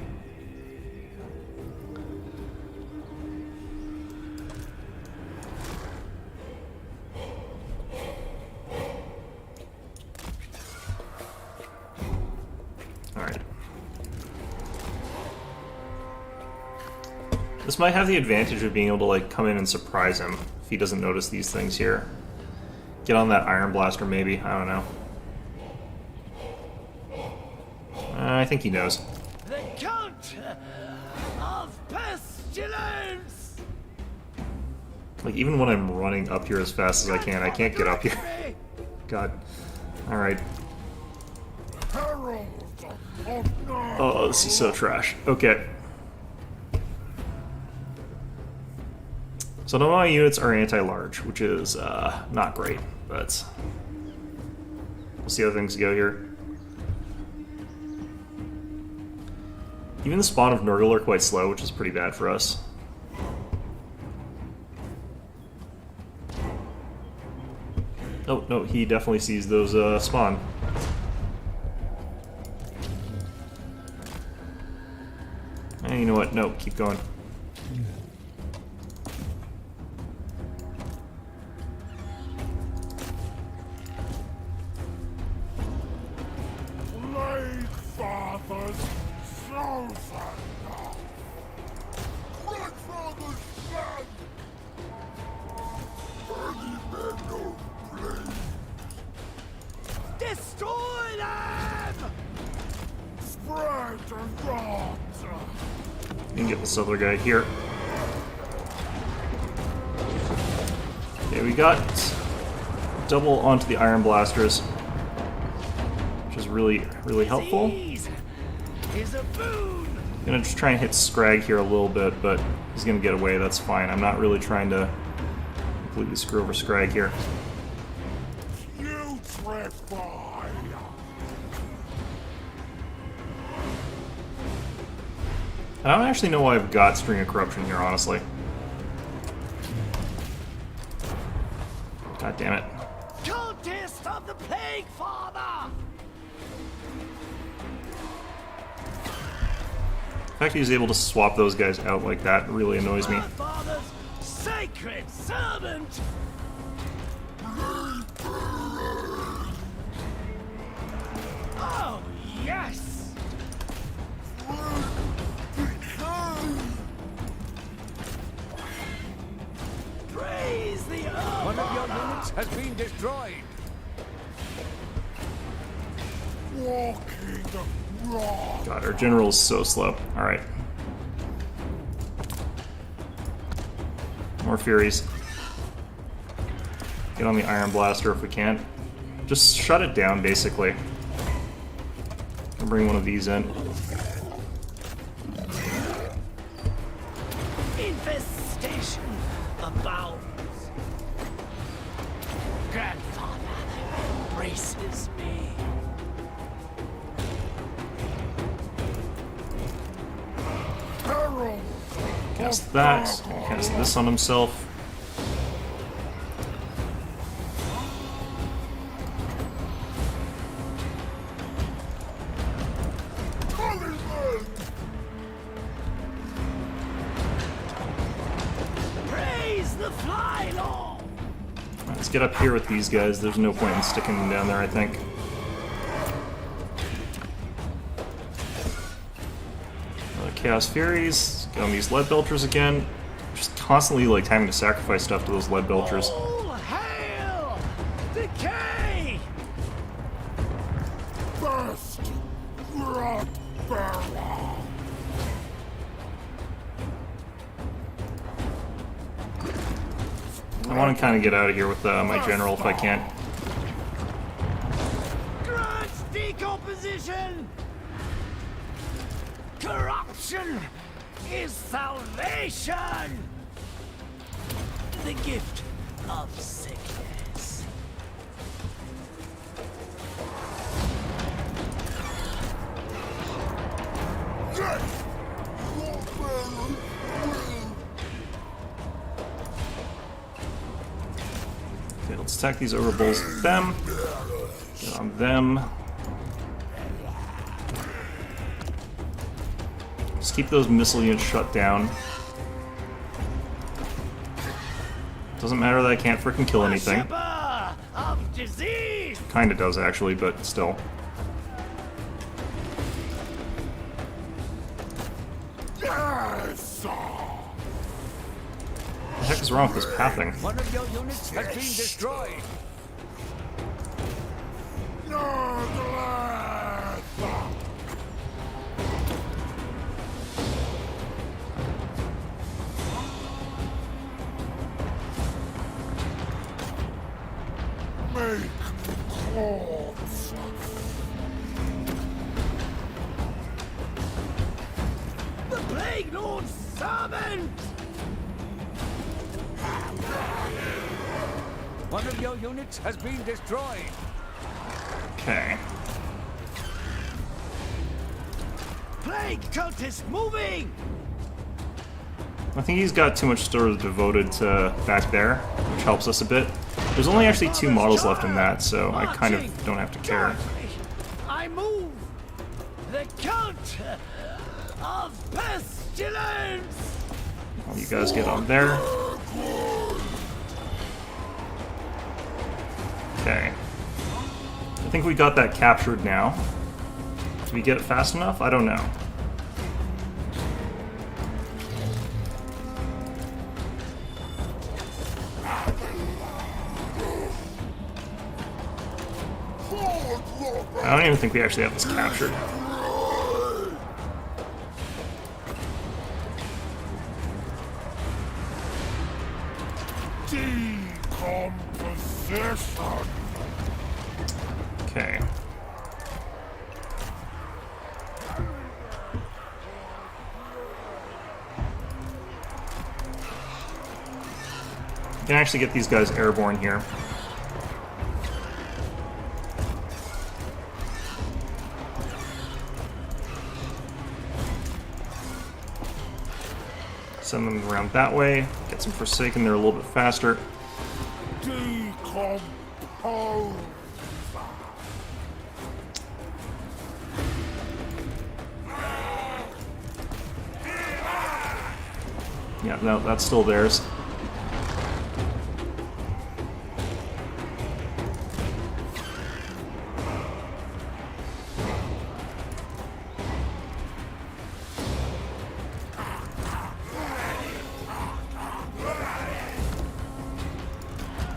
This might have the advantage of being able to, like, come in and surprise him if he doesn't notice these things here. Get on that Iron Blaster, maybe. I don't know. I think he knows. The Count of Pestilence! Like, even when I'm running up here as fast as I can't get up here. God. Alright. Oh, this is so trash. Okay. So none of my units are anti-large, which is not great, but we'll see how things go here. Even the spawn of Nurgle are quite slow, which is pretty bad for us. Oh, no, he definitely sees those spawn. And you know what? No, keep going. Blade Father's chosen. Grandfather's son. Burning men of blade. Destroy them! Spread and rot. You can get this other guy here. Okay, we got double onto the Iron Blasters, which is really, really helpful. Disease is a boon. I'm gonna just try and hit Scrag here a little bit, but he's gonna get away, that's fine. I'm not really trying to completely screw over Scrag here. Putrefy. I don't actually know why I've got String of Corruption here, honestly. God damn it. Cultist of the Plague Father! The fact he's able to swap those guys out like that really annoys me. My father's sacred servant! Oh, yes! Praise the earth! One of your units has been destroyed. Walking rock. God, our general is so slow. Alright. More Furies. Get on the Iron Blaster if we can. Just shut it down, basically. I'll bring one of these in. Infestation abounds. Grandfather embraces me. Peril. Cast that. Cast this on himself. Praise the Fly Law! Let's get up here with these guys. There's no point in sticking them down there, I think. Chaos Furies. Get on these Lead Belchers again. Just constantly like having to sacrifice stuff to those Lead Belchers. All hail! Decay! Burst. Blood bearer. I want to kind of get out of here with my general if I can. Grudge decomposition! Corruption is salvation! The gift of sickness. Yes. Your bearer will. Okay, let's attack these Overbulls with them. Get on them. Just keep those missile units shut down. Doesn't matter that I can't freaking kill anything. Worshipper of disease! Kinda does actually, but still. Yes. What the heck is wrong with this pathing? One of your units has been destroyed. Nerdleth. Make corpse. The Plague Lord's servant! One of your units has been destroyed. Okay. Plague cultist moving! I think he's got too much stores devoted to back there, which helps us a bit. There's only actually 2 models left in that, so I kind of don't have to care. I move! The cult of pestilence! Well, you guys get on there. Okay. I think we got that captured now. Did we get it fast enough? I don't know. I don't even think we actually have this captured. Decomposition. Okay. We can actually get these guys airborne here. Send them around that way. Get some Forsaken, they're a little bit faster. Decompose. Yeah, no, that's still theirs.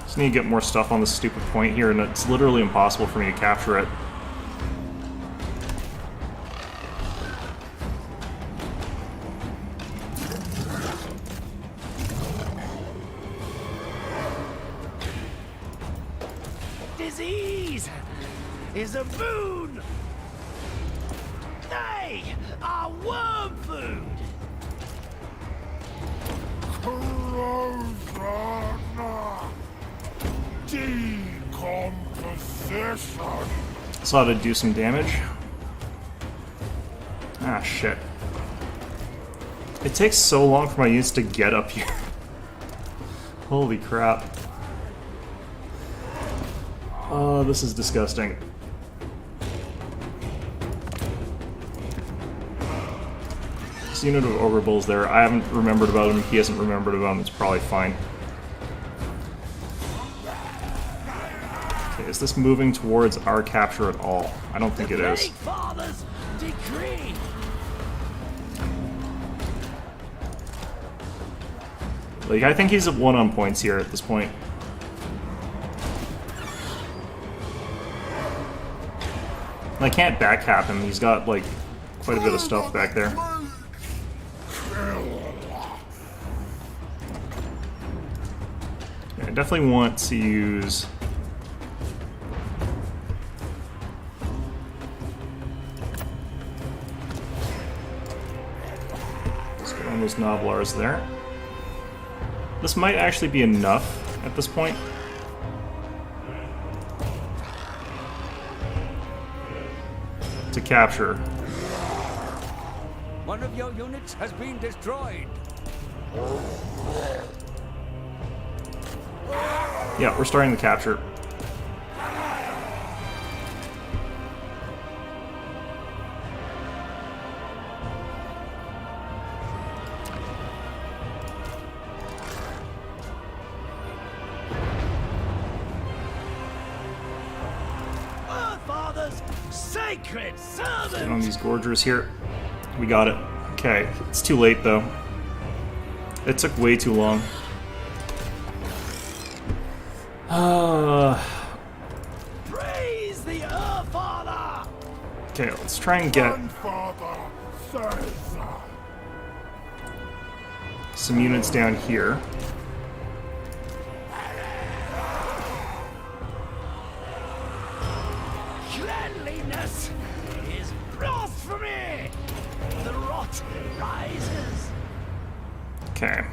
Just need to get more stuff on this stupid point here, and it's literally impossible for me to capture it. Disease is a boon! They are worm food! Corrosion. Decomposition. So ought to do some damage. Ah, shit. It takes so long for my units to get up here. Holy crap. Oh, this is disgusting. This unit of Overbull's there. I haven't remembered about him. He hasn't remembered about him. It's probably fine. Okay, is this moving towards our capture at all? I don't think it is. Plague Father's decree! Like, I think he's at 1 on points here at this point. I can't backcap him. He's got, like, quite a bit of stuff back there. Yeah, I definitely want to use... Let's get on those Noblars there. This might actually be enough at this point. To capture. One of your units has been destroyed. Yeah, we're starting the capture. Earth Father's sacred Get servant! on these Gorgers here. We got it. Okay, it's too late though. It took way too long. Praise the Earth Father! Okay, let's try and get Grandfather says. some units down here. Cleanliness is blasphemy! The rot rises! Okay.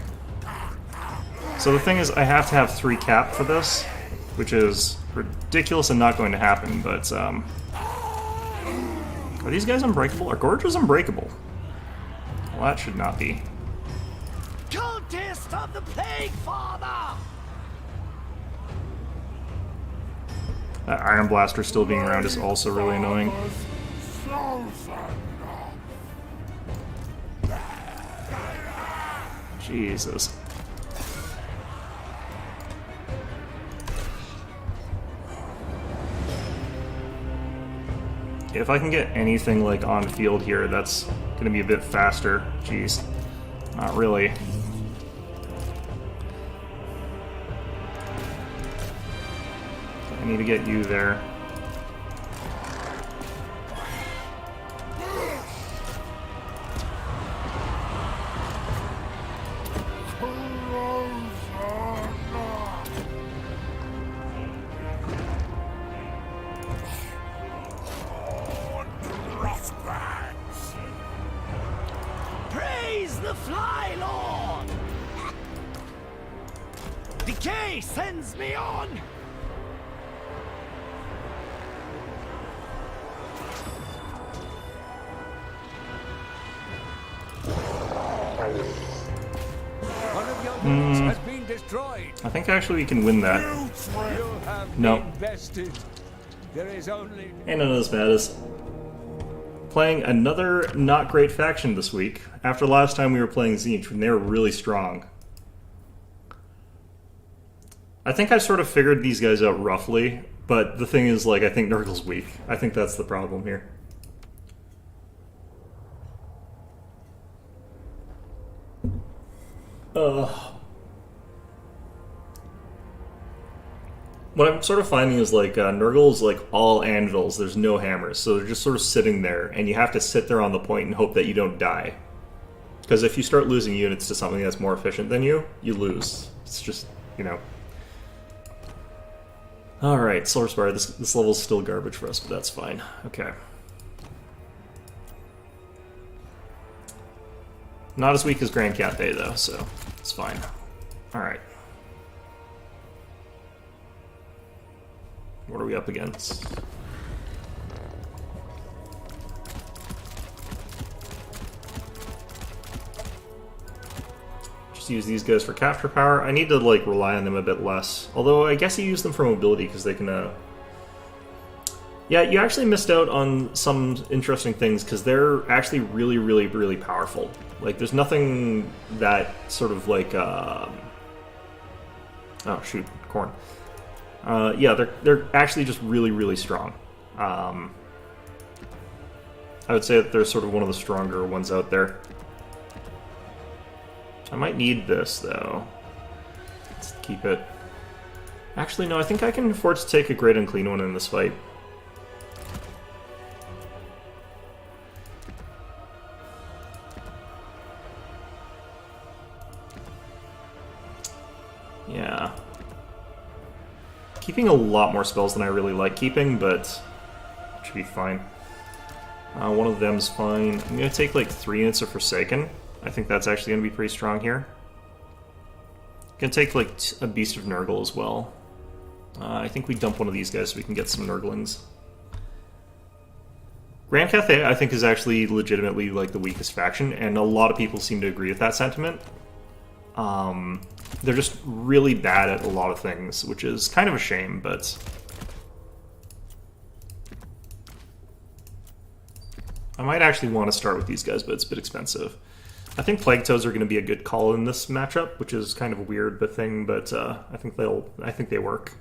So the thing is, I have to have 3 cap for this, which is ridiculous and not going to happen, but, are these guys unbreakable? Are Gorges unbreakable? Well, that should not be. Cultist of the Plague Father! That Iron Blaster still being around is also really annoying. Jesus. If I can get anything like on field here, that's gonna be a bit faster. Jeez. Not really. I need to get you there. Praise the Fly Lord! Decay sends me on! One of your units has been destroyed. I think actually we can win that. You have No. been bested. There is only Ain't none as bad as playing another not great faction this week. After last time we were playing Zinch, when they were really strong. I think I've sort of figured these guys out roughly, but the thing is, like, I think Nurgle's weak. I think that's the problem here. What I'm sort of finding is, like, Nurgle's, like, all anvils. There's no hammers, so they're just sort of sitting there, and you have to sit there on the point and hope that you don't die. Because if you start losing units to something that's more efficient than you lose. It's just, you know. Alright, Solar Spire. This level's still garbage for us, but that's fine. Okay. Not as weak as Grand Cathay, though, so it's fine. Alright. What are we up against? Just use these guys for capture power. I need to, like, rely on them a bit less. Although, I guess you use them for mobility, because they can, Yeah, you actually missed out on some interesting things, because they're actually really, really, really powerful. Like, there's nothing that sort of, like, Oh, shoot. Corn. Yeah, they're actually just really, really strong. I would say that they're sort of one of the stronger ones out there. I might need this, though. Let's keep it. Actually, no, I think I can afford to take a Great Unclean One in this fight. Yeah. Keeping a lot more spells than I really like keeping, but it should be fine. One of them's fine. I'm going to take like 3 units of Forsaken. I think that's actually going to be pretty strong here. Going to take like a Beast of Nurgle as well. I think we dump one of these guys so we can get some Nurglings. Grand Cathay, I think, is actually legitimately like the weakest faction, and a lot of people seem to agree with that sentiment. They're just really bad at a lot of things, which is kind of a shame, but... I might actually want to start with these guys, but it's a bit expensive. I think Plague Toads are going to be a good call in this matchup, which is kind of a weird thing, but I think they work.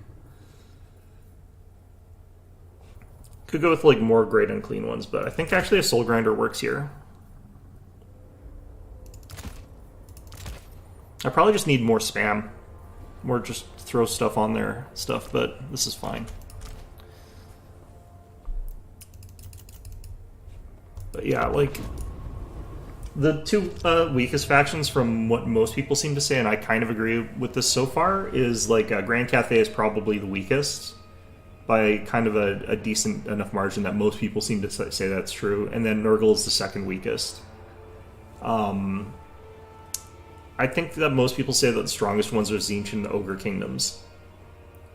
Could go with like more Great Unclean Ones, but I think actually a Soul Grinder works here. I probably just need more spam. More just throw stuff on their stuff, but this is fine. But yeah, like, the two weakest factions from what most people seem to say, and I kind of agree with this so far, is like Grand Cathay is probably the weakest by kind of a decent enough margin that most people seem to say that's true, and then Nurgle is the second weakest. I I think that most people say that the strongest ones are Tzeentch and Ogre Kingdoms.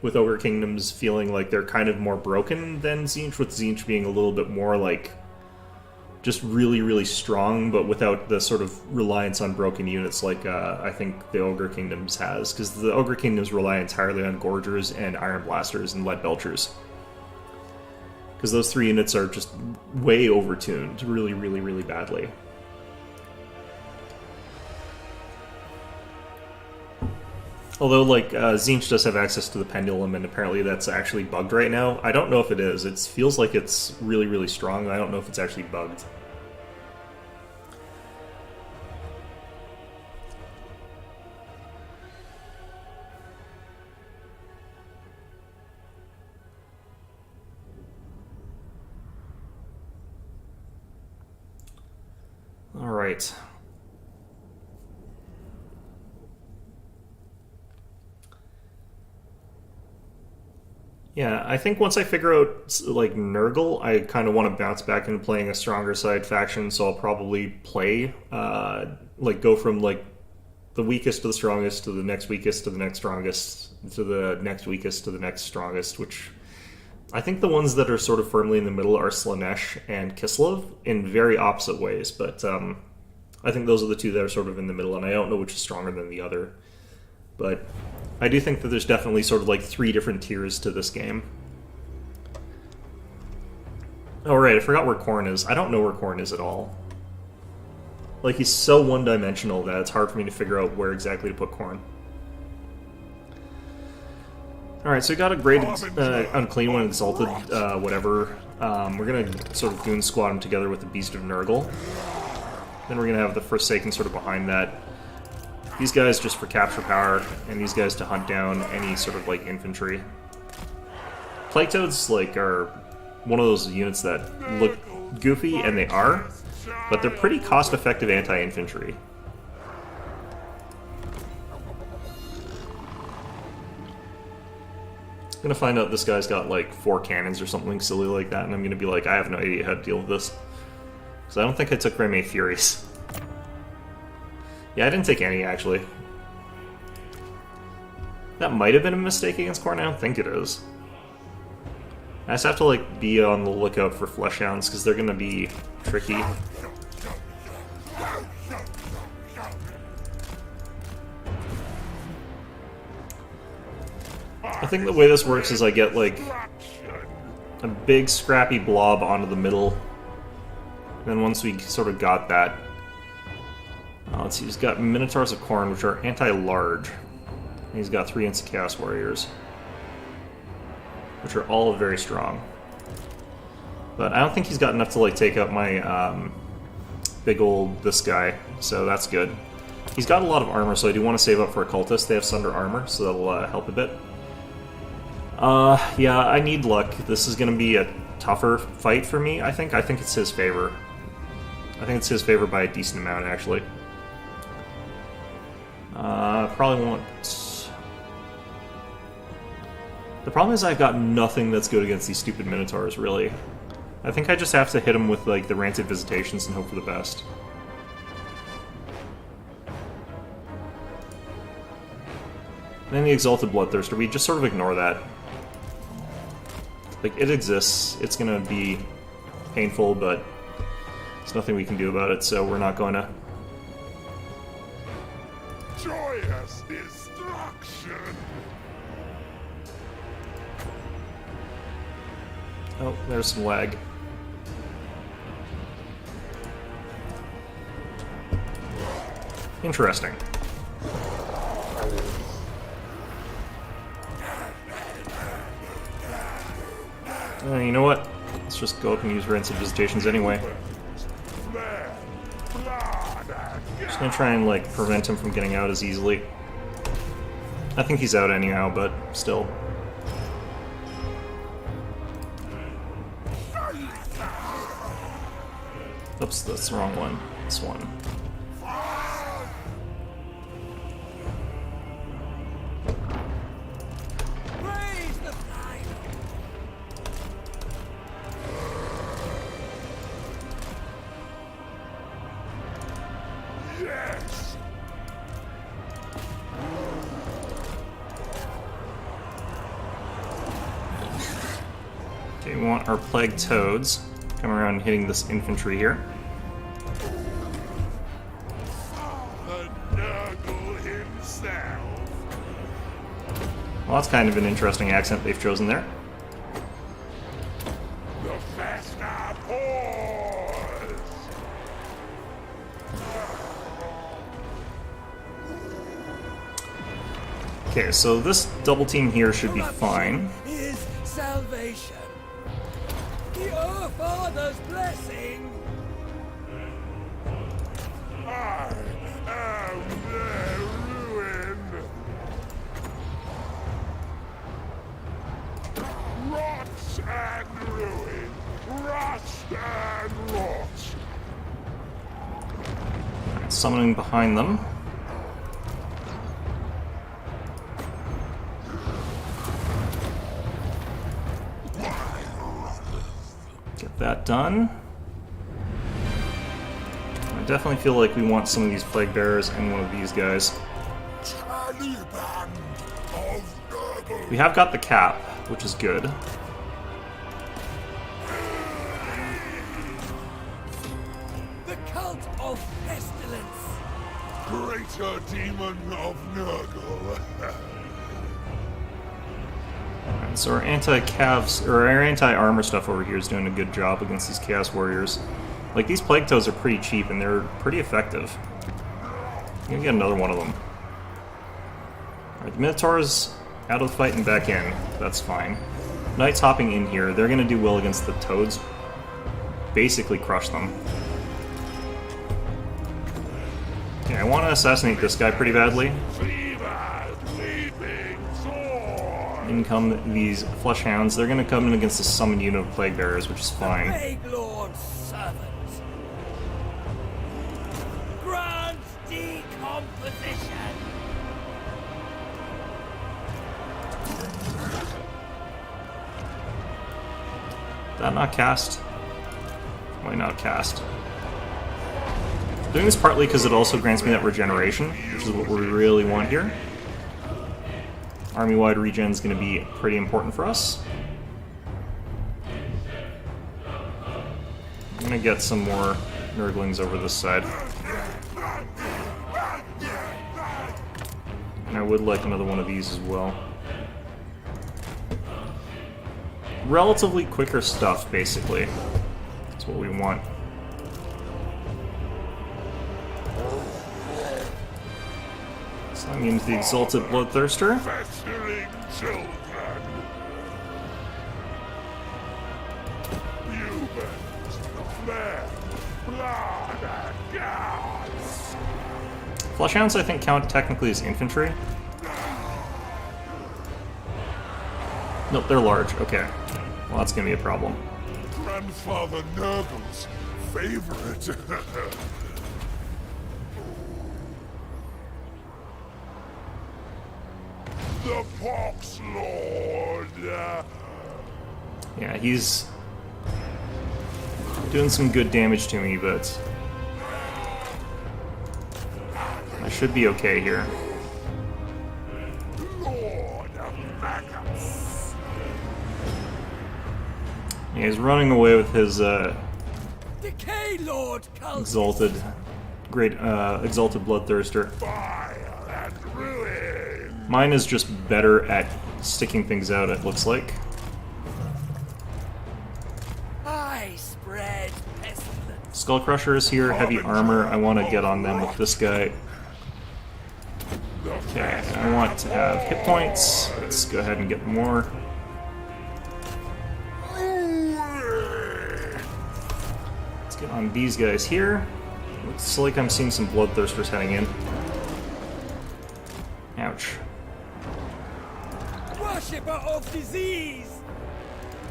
With Ogre Kingdoms feeling like they're kind of more broken than Tzeentch, with Tzeentch being a little bit more like just really, really strong, but without the sort of reliance on broken units like I think the Ogre Kingdoms has, because the Ogre Kingdoms rely entirely on Gorgers and Iron Blasters and Lead Belchers. Because those 3 units are just way overtuned, really, really, really badly. Although, like, Tzeentch does have access to the Pendulum, and apparently that's actually bugged right now. I don't know if it is. It feels like it's really, really strong. I don't know if it's actually bugged. All right. Yeah, I think once I figure out, like, Nurgle, I kind of want to bounce back into playing a stronger side faction, so I'll probably play, like, go from, like, the weakest to the strongest, to the next weakest, to the next strongest, to the next weakest, to the next strongest, which I think the ones that are sort of firmly in the middle are Slaanesh and Kislev in very opposite ways, but I think those are the 2 that are sort of in the middle, and I don't know which is stronger than the other. But I do think that there's definitely sort of like 3 different tiers to this game. Oh right, I forgot where Khorne is. I don't know where Khorne is at all. Like, he's so one-dimensional that it's hard for me to figure out where exactly to put Khorne. Alright, so we got a graded Unclean One, Exalted, whatever. We're gonna sort of Goon Squad him together with the Beast of Nurgle. Then we're gonna have the Forsaken sort of behind that. These guys just for capture power, and these guys to hunt down any sort of, like, infantry. Plague Toads, like, are one of those units that look goofy, and they are, but they're pretty cost-effective anti-infantry. I'm gonna find out this guy's got, like, 4 cannons or something silly like that, and I'm gonna be like, I have no idea how to deal with this. Because I don't think I took Reme Furies. Yeah, I didn't take any, actually. That might have been a mistake against Khorne. I don't think it is. I just have to, like, be on the lookout for Fleshhounds, because they're going to be tricky. I think the way this works is I get, like, a big scrappy blob onto the middle. And then once we sort of got that, let's see, he's got Minotaurs of Khorne, which are anti-large. And he's got 3 Instant Chaos Warriors, which are all very strong. But I don't think he's got enough to, like, take out my big old this guy, so that's good. He's got a lot of armor, so I do want to save up for a Cultist. They have Sunder armor, so that'll help a bit. Yeah, I need luck. This is going to be a tougher fight for me, I think. I think it's his favor. I think it's his favor by a decent amount, actually. Probably won't... The problem is I've got nothing that's good against these stupid Minotaurs, really. I think I just have to hit him with, like, the Rancid Visitations and hope for the best. And then the Exalted Bloodthirster, we just sort of ignore that. Like, it exists, it's gonna be painful, but there's nothing we can do about it, so we're not going to. Joyous destruction! Oh, there's some lag. Interesting. You know what? Let's just go up and use Rancid Visitations anyway. Just gonna try and, like, prevent him from getting out as easily. I think he's out anyhow, but still. Oops, that's the wrong one. This one. Okay, we want our plague toads coming around and hitting this infantry here. The Nurgle himself. Well, that's kind of an interesting accent they've chosen there. The Festa Paws. Okay, so this double team here should be fine. Is salvation. The Our Father's blessing. I am their ruin. Rot and ruin. Rust and rot. Summoning behind them. Get that done. I definitely feel like we want some of these plague bearers and one of these guys. Taliban of Nurgle. We have got the cap, which is good. The cult of pestilence. Greater demon of Nurgle. Alright, so our anti-calves, or our anti-armor stuff over here is doing a good job against these Chaos Warriors. Like, these Plague Toads are pretty cheap and they're pretty effective. I'm gonna get another one of them. Alright, the Minotaur's out of the fight and back in. That's fine. Knights hopping in here, they're gonna do well against the Toads. Basically crush them. Okay, I want to assassinate this guy pretty badly. Fever, leaping sword. In come these Flesh Hounds. They're gonna come in against the summoned unit of Plague Bearers, which is fine. Plague Lord's servant. Grant decomposition. That not cast? Why not cast? Doing this partly because it also grants me that regeneration, which is what we really want here. Army-wide regen is going to be pretty important for us. I'm going to get some more Nurglings over this side. And I would like another one of these as well. Relatively quicker stuff, basically. That's what we want. So I'm into the Exalted Bloodthirster. Festering children. Humans, flesh, blood, and guts. Fleshhounds, I think, count technically as infantry. Nope, they're large. Okay. Well, that's gonna be a problem. Grandfather Nurgle's favorite. The Pox Lord. Yeah, he's doing some good damage to me, but I should be okay here. Lord of Maggots. Yeah, he's running away with his Decay Lord cult. exalted Bloodthirster. Fire and ruin. Mine is just better at sticking things out, it looks like. I spread pestilence. Skullcrusher is here, heavy armor. I want to get on them with this guy. Okay, I want to have hit points. Let's go ahead and get more. Let's get on these guys here. Looks like I'm seeing some Bloodthirsters heading in. Ouch. Worshipper of disease.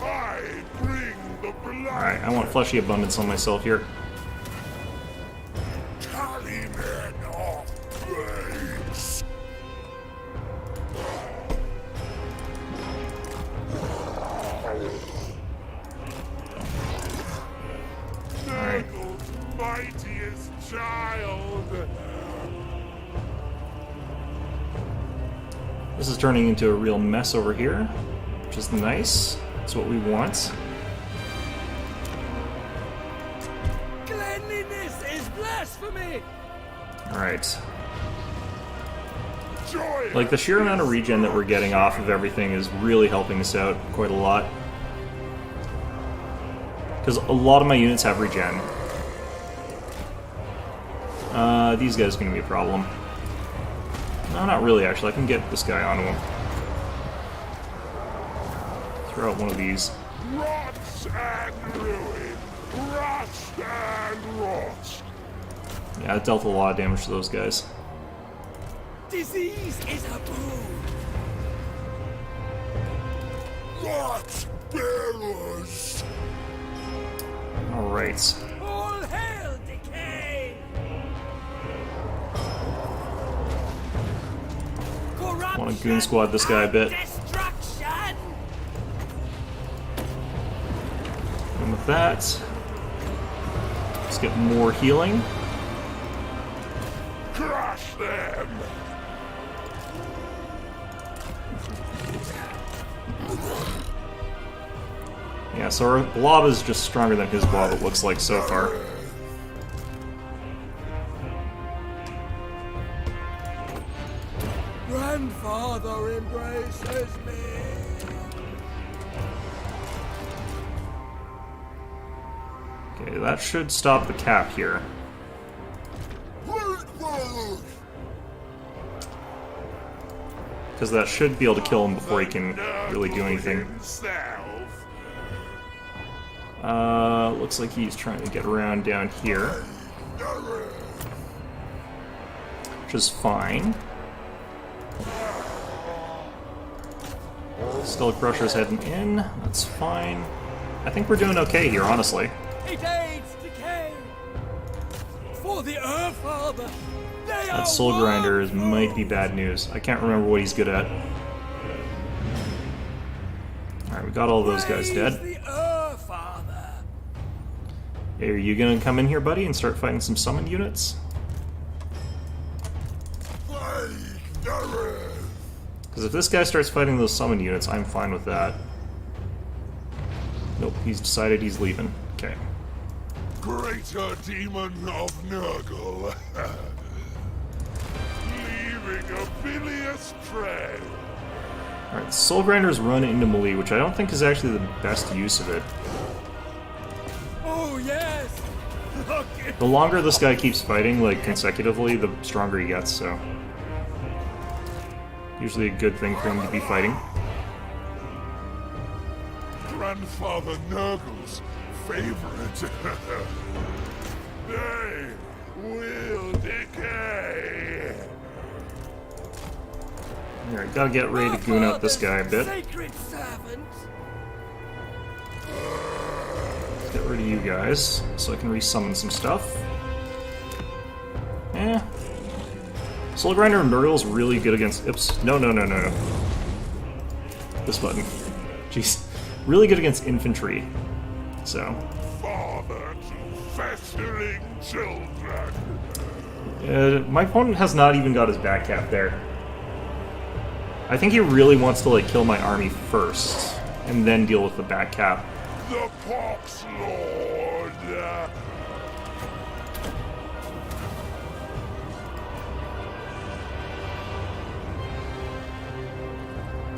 I bring the blood. Alright, I want fleshy abundance on myself here. Tallymen of plagues. Alright. Nurgle's mightiest child. This is turning into a real mess over here, which is nice. That's what we want. Alright. Joy. Like, the sheer amount of regen that we're getting off of everything is really helping us out quite a lot. Because a lot of my units have regen. These guys are going to be a problem. No, not really, actually. I can get this guy onto him. Throw out one of these. Rot and ruin. Rot and rot. Yeah, it dealt a lot of damage to those guys. Disease is a boon. Rot bearers. Alright. All hail decay. I want to goon squad this guy a bit. Destruction. And with that, let's get more healing. Crush them. Yeah, so our blob is just stronger than his blob, it looks like so far. Grandfather embraces me. Okay, that should stop the cap here. Because that should be able to kill him before he can really do anything. Himself. Looks like he's trying to get around down here. Which is fine. Skull Crusher's heading in. That's fine. I think we're doing okay here, honestly. It aids decay. For the Earth Father. That Soul Grinder might be bad news. I can't remember what he's good at. Alright, we got all those guys dead. Hey, are you gonna come in here, buddy, and start fighting some summon units? Because if this guy starts fighting those summon units, I'm fine with that. Nope, he's decided he's leaving. Okay. Greater demon of Nurgle. Leaving a bilious trail. Alright, Soul Grinder's run into melee, which I don't think is actually the best use of it. Oh yes. The longer this guy keeps fighting, like, consecutively, the stronger he gets, so... Usually a good thing for him to be fighting. Grandfather Nurgle's favorite. They will decay. Alright, gotta get ready to goon out this guy a bit. Sacred servant. Get rid of you guys, so I can resummon some stuff. Eh. Soul Grinder and Nurgle's really good against... Oops. No. This button. Jeez. Really good against infantry. So... Father to festering children. my opponent has not even got his back cap there. I think he really wants to, like, kill my army first, and then deal with the back cap. The Pox Lord.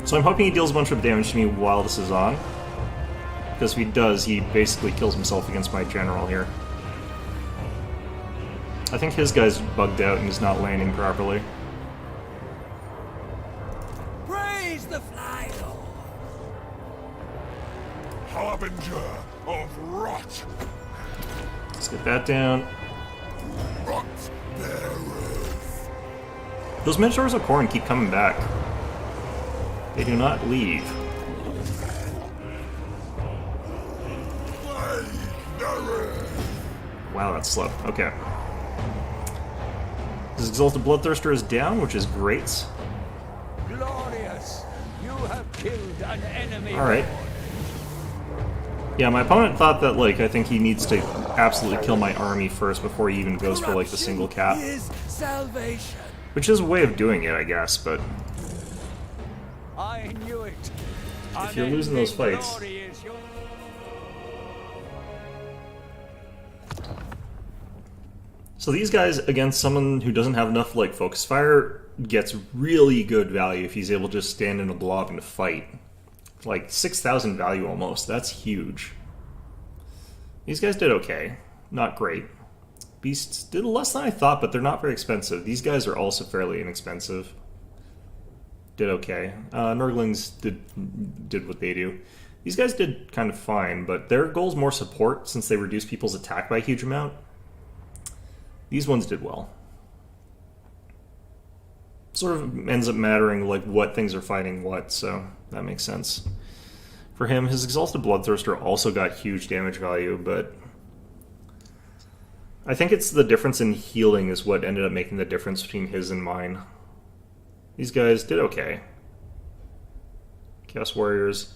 So I'm hoping he deals a bunch of damage to me while this is on. Because if he does, he basically kills himself against my general here. I think his guy's bugged out and he's not landing properly. Praise the Fly Lord. Harbinger of rot. Let's get that down. Rot bearers. Those Minotaurs of Khorne keep coming back. They do not leave. Wow, that's slow. Okay. This Exalted Bloodthirster is down, which is great. Glorious! You have killed an enemy. Alright. Yeah, my opponent thought that, like, I think he needs to absolutely kill my army first before he even goes for, like, the single cap. Is salvation. Which is a way of doing it, I guess, but... I knew it. If you're losing those fights... Glory is your... So these guys, against someone who doesn't have enough like focus fire, gets really good value if he's able to just stand in a blob and fight. Like 6,000 value almost. That's huge. These guys did okay. Not great. Beasts did less than I thought, but they're not very expensive. These guys are also fairly inexpensive. Did okay. Nurglings did what they do. These guys did kind of fine, but their goal's more support since they reduce people's attack by a huge amount. These ones did well. Sort of ends up mattering like what things are fighting what, so that makes sense. For him, his Exalted Bloodthirster also got huge damage value, but I think it's the difference in healing is what ended up making the difference between his and mine. These guys did okay. Chaos Warriors.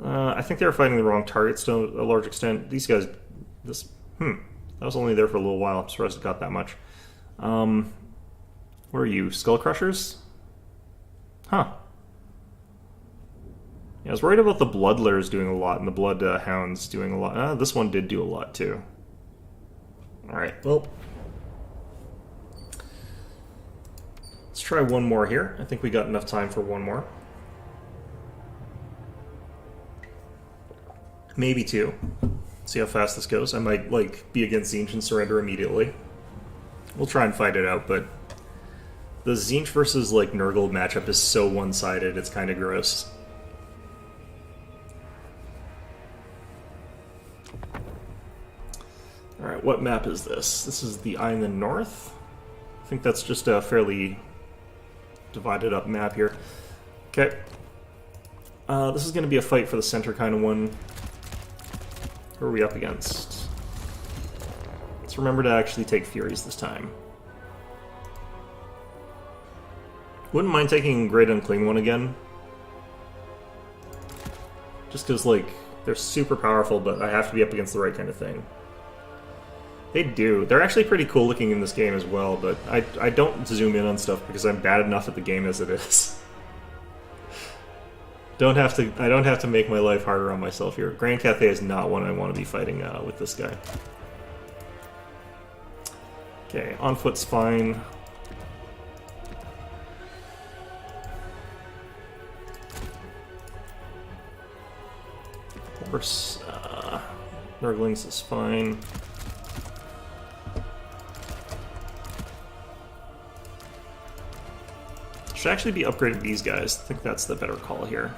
I think they were fighting the wrong targets to a large extent. These guys, that was only there for a little while. I'm surprised it got that much. What are you, Skull Crushers? Huh. Yeah, I was worried about the Bloodlers doing a lot and the Blood Hounds doing a lot. This one did do a lot too. Alright, well. Let's try one more here. I think we got enough time for one more. Maybe two. See how fast this goes. I might, like, be against Tzeentch and surrender immediately. We'll try and fight it out, but the Tzeentch versus, like, Nurgle matchup is so one-sided, it's kind of gross. Alright, what map is this? This is the Eye in the North? I think that's just a fairly divided up map here. Okay. This is going to be a fight for the center kind of one. Who are we up against? Let's remember to actually take Furies this time. Wouldn't mind taking Great Unclean One again. Just because, like, they're super powerful, but I have to be up against the right kind of thing. They do. They're actually pretty cool looking in this game as well, but I don't zoom in on stuff because I'm bad enough at the game as it is. I don't have to make my life harder on myself here. Grand Cathay is not one I want to be fighting with this guy. Okay, on foot's fine. Horse, Nurglings is fine. Should actually be upgrading these guys. I think that's the better call here.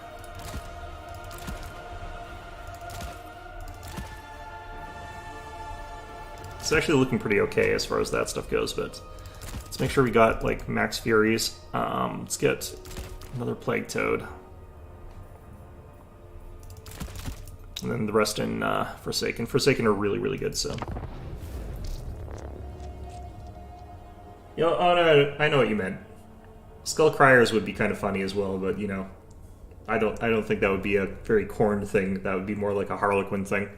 It's actually looking pretty okay as far as that stuff goes, but let's make sure we got, like, max Furies. Let's get another Plague Toad. And then the rest in Forsaken. Forsaken are really, really good, so. You know, oh no, I know what you meant. Skull Criers would be kind of funny as well, but, you know, I don't think that would be a very Khorne thing. That would be more like a Harlequin thing.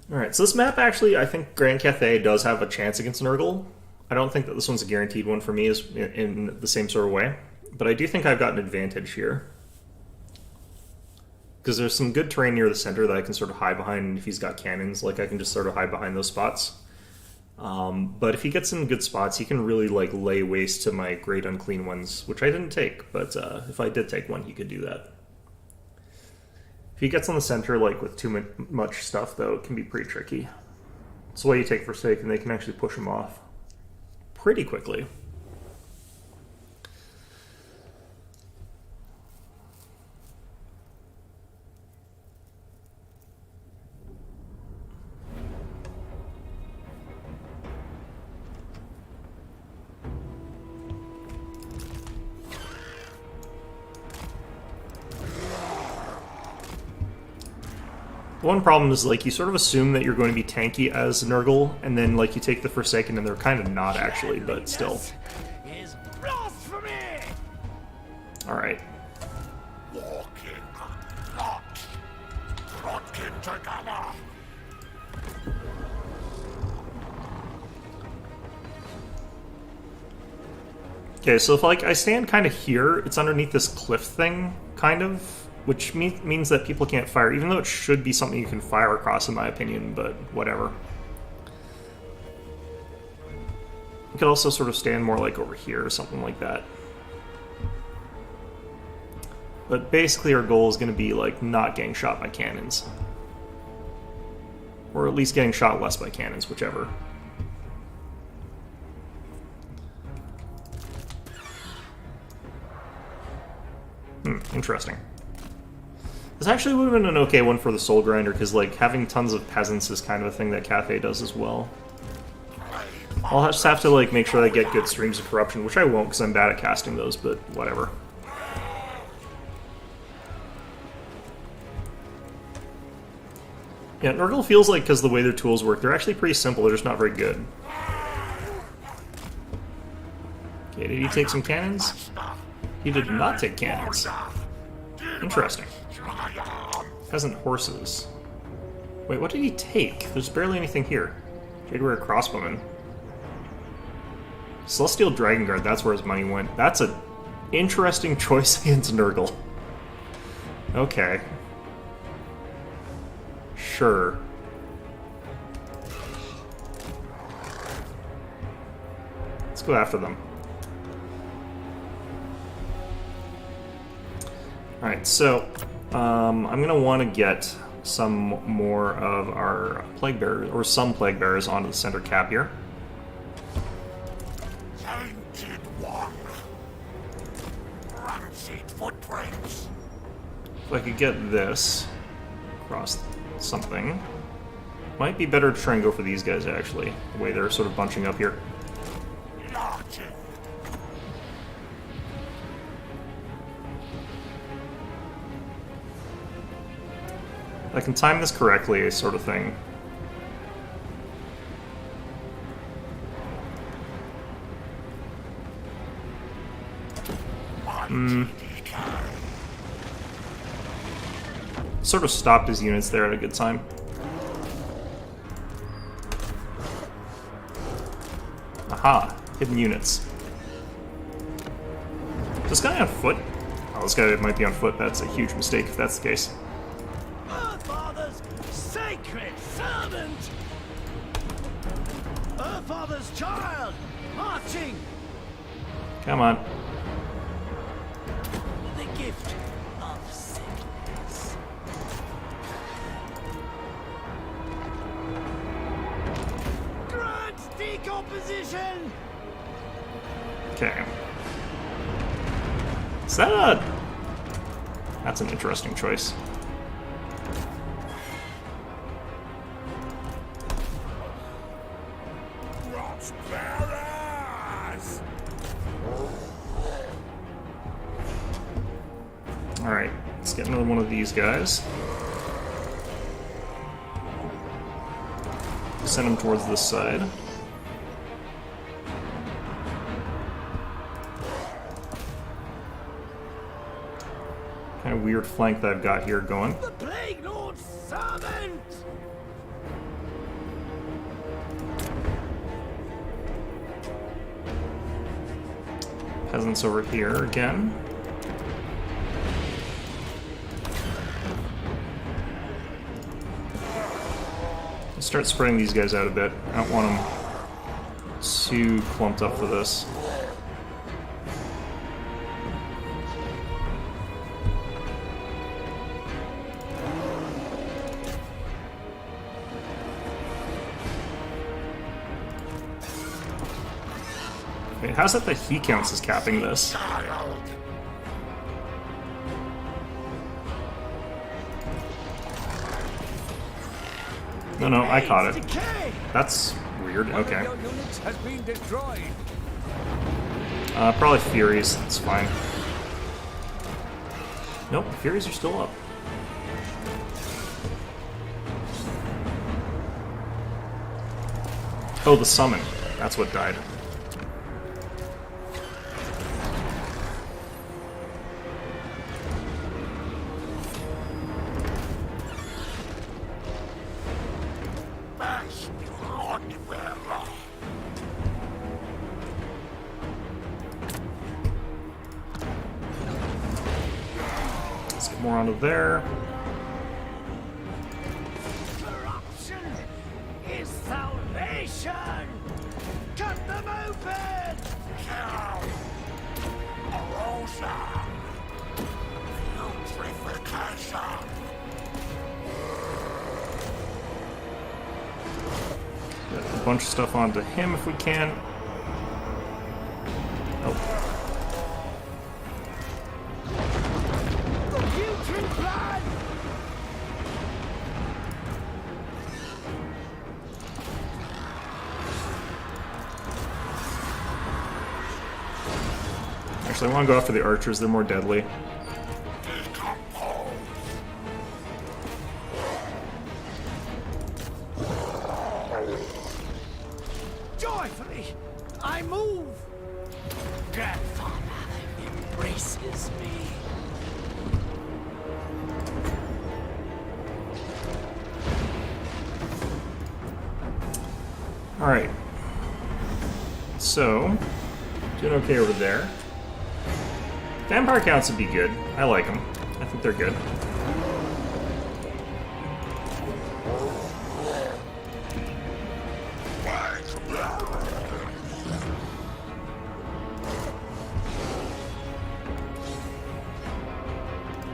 Alright, so this map actually, I think Grand Cathay does have a chance against Nurgle. I don't think that this one's a guaranteed one for me in the same sort of way, but I do think I've got an advantage here. Because there's some good terrain near the center that I can sort of hide behind, and if he's got cannons, like, I can just sort of hide behind those spots. But if he gets in good spots, he can really, like, lay waste to my Great Unclean Ones, which I didn't take, but if I did take one, he could do that. If he gets on the center, like, with too much stuff, though, it can be pretty tricky. That's why you take Forsaken, they can actually push him off pretty quickly. One problem is, like, you sort of assume that you're going to be tanky as Nurgle, and then, like, you take the Forsaken, and they're kind of not, actually, but still. Is blasphemy! Alright. Walking, not rotting together. Okay, so if like I stand kind of here, it's underneath this cliff thing, kind of, which means that people can't fire, even though it should be something you can fire across, in my opinion, but whatever. You could also sort of stand more like over here or something like that. But basically our goal is going to be like not getting shot by cannons. Or at least getting shot less by cannons, whichever. Interesting. This actually would have been an okay one for the Soul Grinder, because like having tons of peasants is kind of a thing that Cathay does as well. I'll just have to like make sure I get good streams of corruption, which I won't because I'm bad at casting those, but whatever. Yeah, Nurgle feels like, because the way their tools work, they're actually pretty simple, they're just not very good. Okay, did he take some cannons? He did not take cannons. Interesting. Peasant horses. Wait, what did he take? There's barely anything here. Jadeware crossbowman. Celestial Dragon Guard, that's where his money went. That's an interesting choice against Nurgle. Okay. Sure. Let's go after them. Alright, so I'm going to want to get some more of our Plague Bearers, or some Plague Bearers, onto the center cap here. Tainted one. Rancid footprints. If I could get this across something. Might be better to try and go for these guys, actually, the way they're sort of bunching up here. Largent. I can time this correctly, sort of thing. Sort of stopped his units there at a good time. Aha! Hidden units. Is this guy on foot? Oh, this guy might be on foot. That's a huge mistake if that's the case. Our father's sacred servant! Our father's child! Marching! Come on. The gift of sickness. Grant decomposition! Okay. Is that a... That's an interesting choice. Crossbearers! Alright, let's get another one of these guys. Send them towards this side. Kind of weird flank that I've got here going. The Plague Lord's servant! Peasants over here again. Let's start spreading these guys out a bit. I don't want them too clumped up for this. Wait, how's it that he counts as capping this? Child. No, I caught it. Decay! That's weird. One of Okay. your units has been destroyed. Probably Furies. That's fine. Nope, Furies are still up. Oh, the summon. That's what died. Mash Bloodbearer. more onto there. Corruption is salvation! Cut them open! Kill! Erosa! Putrefaction! Get a bunch of stuff onto him if we can. Oh. The putrid blood! Actually, I want to go after the archers. They're more deadly. Decompose! Joyfully, I move! Grandfather embraces me. Alright. So, doing okay over there. Vampire counts would be good. I like them. I think they're good.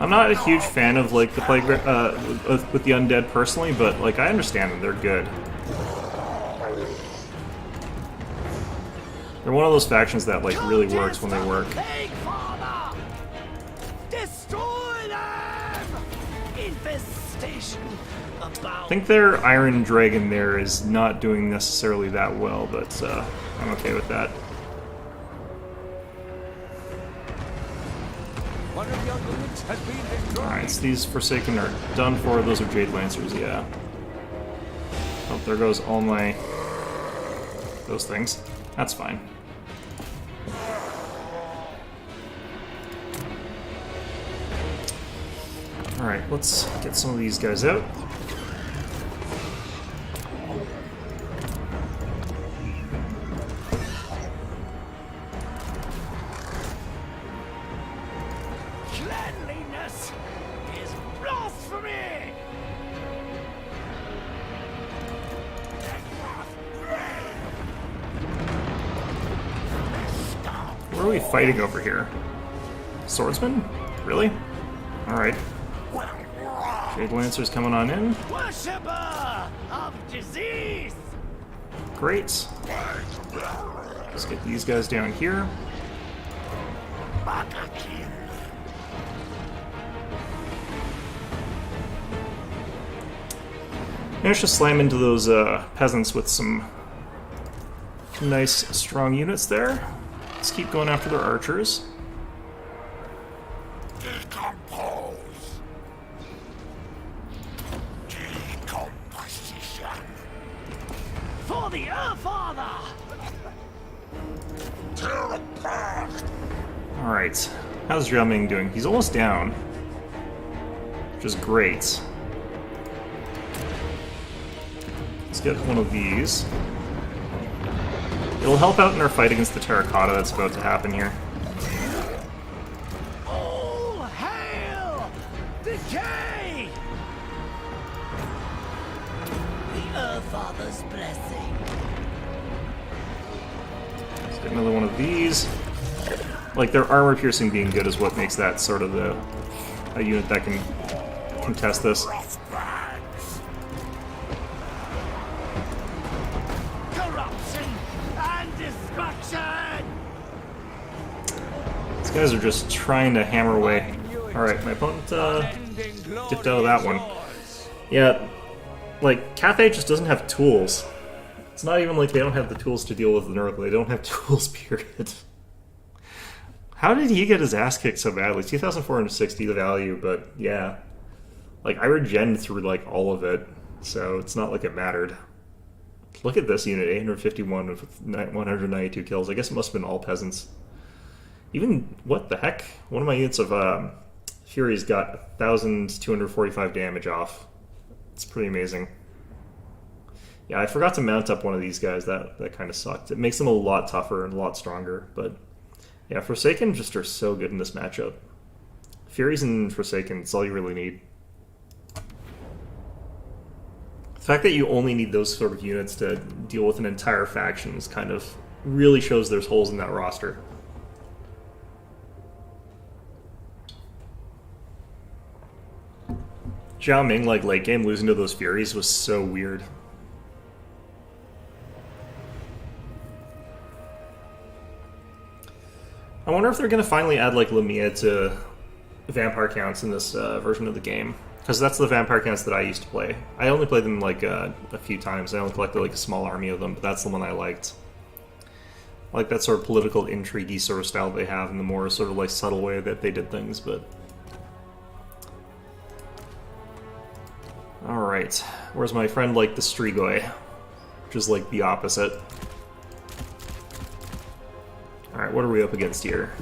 I'm not a huge fan of like the plague with the undead personally, but like I understand them. They're good. They're one of those factions that like really works when they work. Plague Father! Destroy them! Infestation about. I think their Iron Dragon there is not doing necessarily that well, but I'm okay with that. One of your units has been destroyed. Alright, so these Forsaken are done for. Those are Jade Lancers, yeah. Oh, there goes all my... those things. That's fine. Alright, let's get some of these guys out. Cleanliness is blasphemy! Where are we fighting over here? Swordsman? Really? Alright. Jade Lancers coming on in. Worshipper of disease! Great. Let's get these guys down here. Managed to slam into those peasants with some nice, strong units there. Let's keep going after their archers. Decompose! Decomposition! For the Earth Father! Tear apart! Alright. How's Jiaming doing? He's almost down. Which is great. Let's get one of these. It'll help out in our fight against the terracotta that's about to happen here. All hail! Decay! The Earth Father's blessing. Let's get another one of these. Like, their armor piercing being good is what makes that sort of a unit that can contest this. Corruption and destruction! These guys are just trying to hammer away. Alright, my opponent dipped out of that one. Yeah, like, Cathay just doesn't have tools. It's not even like they don't have the tools to deal with the Nurgle, they don't have tools, period. How did he get his ass kicked so badly? 2,460 the value, but yeah. Like, I regened through, like, all of it, so it's not like it mattered. Look at this unit, 851 with 192 kills. I guess it must have been all peasants. Even, what the heck? One of my units of Furies got 1,245 damage off. It's pretty amazing. Yeah, I forgot to mount up one of these guys. That kind of sucked. It makes them a lot tougher and a lot stronger, but... yeah, Forsaken just are so good in this matchup. Furies and Forsaken, it's all you really need. The fact that you only need those sort of units to deal with an entire faction is kind of really shows there's holes in that roster. Zhao Ming, like, late game, losing to those Furies was so weird. I wonder if they're going to finally add, like, Lamia to vampire counts in this version of the game. Because that's the vampire counts that I used to play. I only played them, like, a few times. I only collected, like, a small army of them, but that's the one I liked. I like that sort of political intrigue-y sort of style they have, in the more sort of, like, subtle way that they did things, but... Alright. Where's my friend, like, the Strigoi? Which is, like, the opposite. Alright, what are we up against here?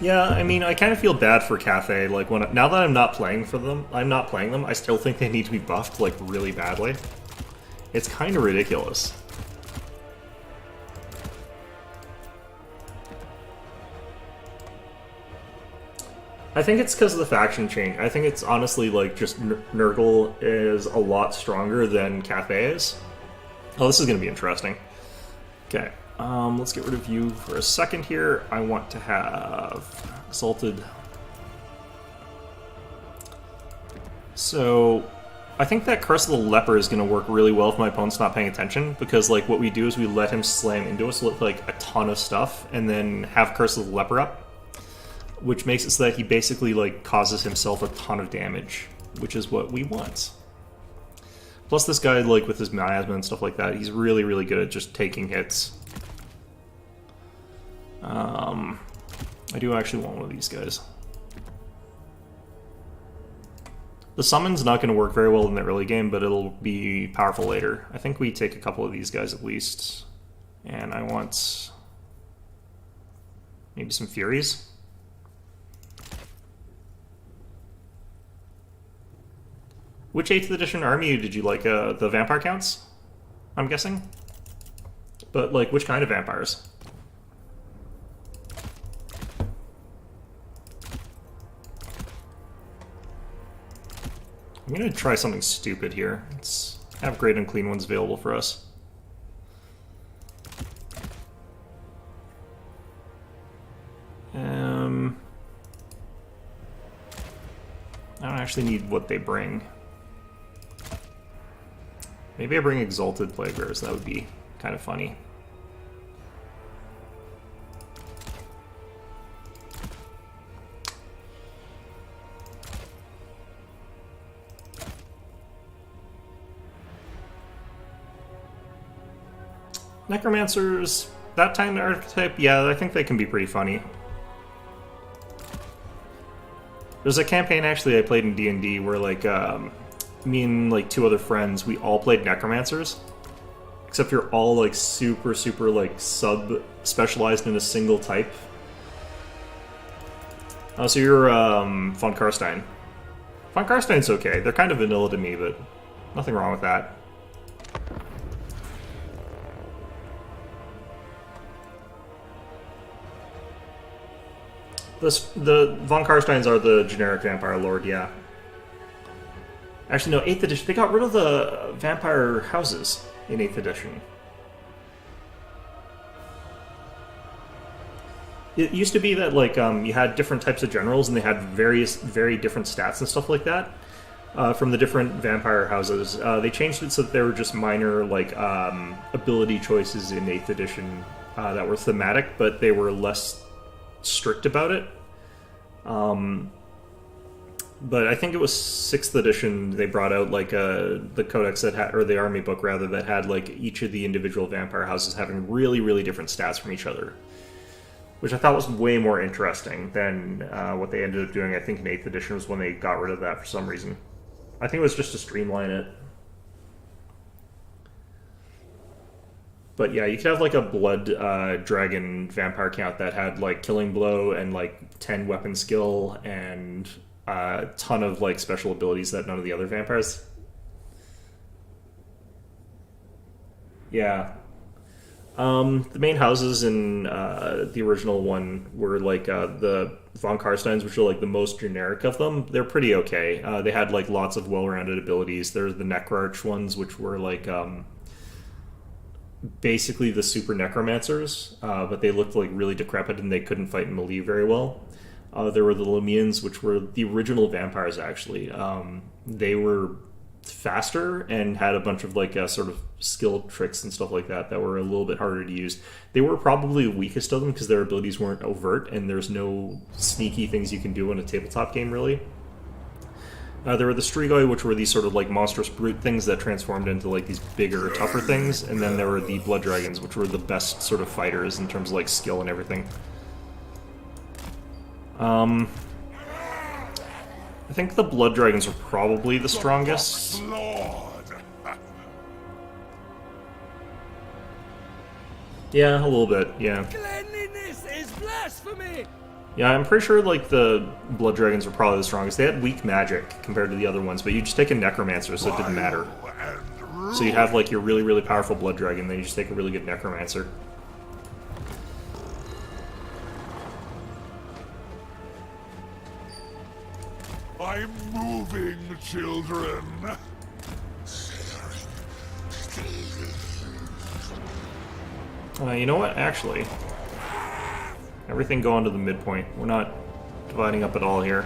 Yeah, I mean, I kind of feel bad for Cathay. Like, now that I'm not playing them, I still think they need to be buffed, like, really badly. It's kind of ridiculous. I think it's because of the faction change. I think it's honestly, like, just Nurgle is a lot stronger than Cathay is. Oh, this is going to be interesting. Okay. Let's get rid of you for a second here. I want to have Exalted. So, I think that Curse of the Leper is going to work really well if my opponent's not paying attention, because, like, what we do is we let him slam into us with, like, a ton of stuff, and then have Curse of the Leper up, which makes it so that he basically, like, causes himself a ton of damage, which is what we want. Plus this guy, like, with his miasma and stuff like that, he's really, really good at just taking hits. I do actually want one of these guys. The summon's not going to work very well in the early game, but it'll be powerful later. I think we take a couple of these guys at least. And I want maybe some Furies. Which 8th edition army did you like? The vampire counts? I'm guessing? But, like, which kind of vampires? I'm gonna try something stupid here. Let's have great and clean ones available for us. I don't actually need what they bring. Maybe I bring Exalted Plague Bearers, that would be kind of funny. Necromancers, that time archetype, yeah, I think they can be pretty funny. There's a campaign actually I played in D&D where, like, me and, like, 2 other friends, we all played Necromancers. Except you're all, like, super, like, sub-specialized in a single type. Oh, so you're, Von Karstein. Von Karstein's okay. They're kind of vanilla to me, but nothing wrong with that. The Von Karsteins are the generic Vampire Lord, yeah. Actually, no, 8th edition. They got rid of the vampire houses in 8th edition. It used to be that, like, you had different types of generals, and they had very different stats and stuff like that from the different vampire houses. They changed it so that there were just minor, like, ability choices in 8th edition that were thematic, but they were less strict about it. But I think it was 6th edition they brought out, like, the codex that had, or the army book rather, that had, like, each of the individual vampire houses having really different stats from each other, which I thought was way more interesting than what they ended up doing. I think in 8th edition was when they got rid of that for some reason. I think it was just to streamline it. But yeah, you could have, like, a blood dragon vampire count that had, like, killing blow and, like, 10 weapon skill and a ton of, like, special abilities that none of the other vampires. Yeah. The main houses in the original one were like the von Karsteins, which are like the most generic of them. They're pretty okay. They had like lots of well-rounded abilities. There's the Necroarch ones, which were like basically the super necromancers, but they looked like really decrepit and they couldn't fight in melee very well. There were the Lumians, which were the original vampires actually. They were faster and had a bunch of like sort of skill tricks and stuff like that that were a little bit harder to use. They were probably the weakest of them because their abilities weren't overt and there's no sneaky things you can do in a tabletop game really. There were the Strigoi, which were these sort of like monstrous brute things that transformed into like these bigger, tougher things, and then there were the Blood Dragons, which were the best sort of fighters in terms of like skill and everything. I think the Blood Dragons are probably the strongest. Yeah, a little bit, yeah. Cleanliness is blasphemy! Yeah, I'm pretty sure like the Blood Dragons were probably the strongest. They had weak magic compared to the other ones, but you just take a Necromancer, so it didn't matter. So you have like your really, really powerful Blood Dragon, then you just take a really good Necromancer. I'm moving, children. You know what? Actually, everything go onto the midpoint. We're not dividing up at all here.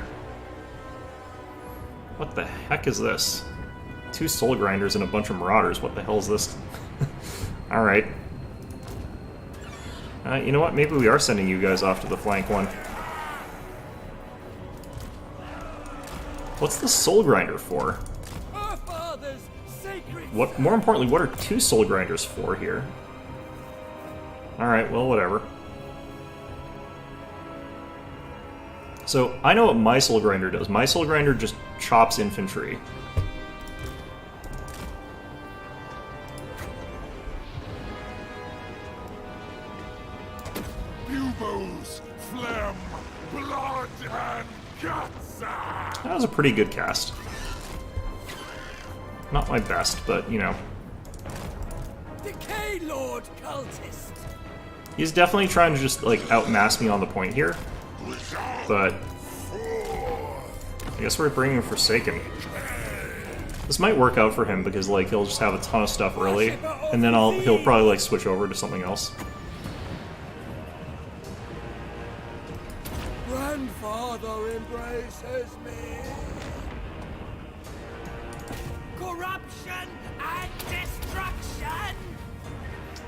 What the heck is this? 2 Soul Grinders and a bunch of Marauders. What the hell is this? Alright. You know what? Maybe we are sending you guys off to the flank one. What's the Soul Grinder for? Our father's sacred. What? More importantly, what are 2 Soul Grinders for here? Alright, well, whatever. So, I know what my Soul Grinder does. My Soul Grinder just chops infantry. Buboes, phlegm, blood, and guts. That was a pretty good cast. Not my best, but, you know. Decay Lord cultist. He's definitely trying to just, like, outmass me on the point here. But I guess we're bringing Forsaken. This might work out for him because, like, he'll just have a ton of stuff early, and then he'll probably, like, switch over to something else. Grandfather embraces me. Corruption and destruction.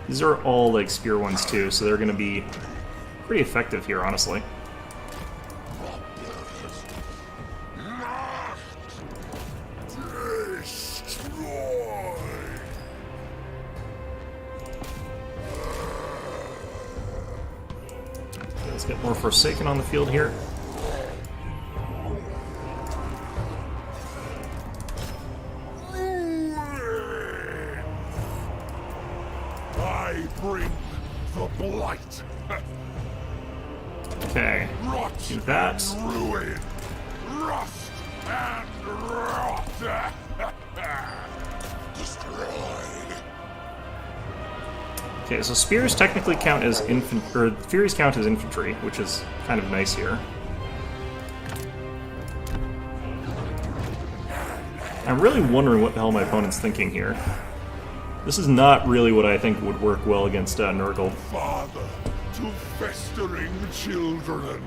These are all, like, spear ones, too, so they're going to be pretty effective here, honestly. Okay, let's get more Forsaken on the field here. I bring the blight. Okay, Rot do that. and ruin. Rust and rot. Destroyed. Okay, so spears technically count as infantry, or furies count as infantry, which is kind of nice here. I'm really wondering what the hell my opponent's thinking here. This is not really what I think would work well against Nurgle. Father to festering children.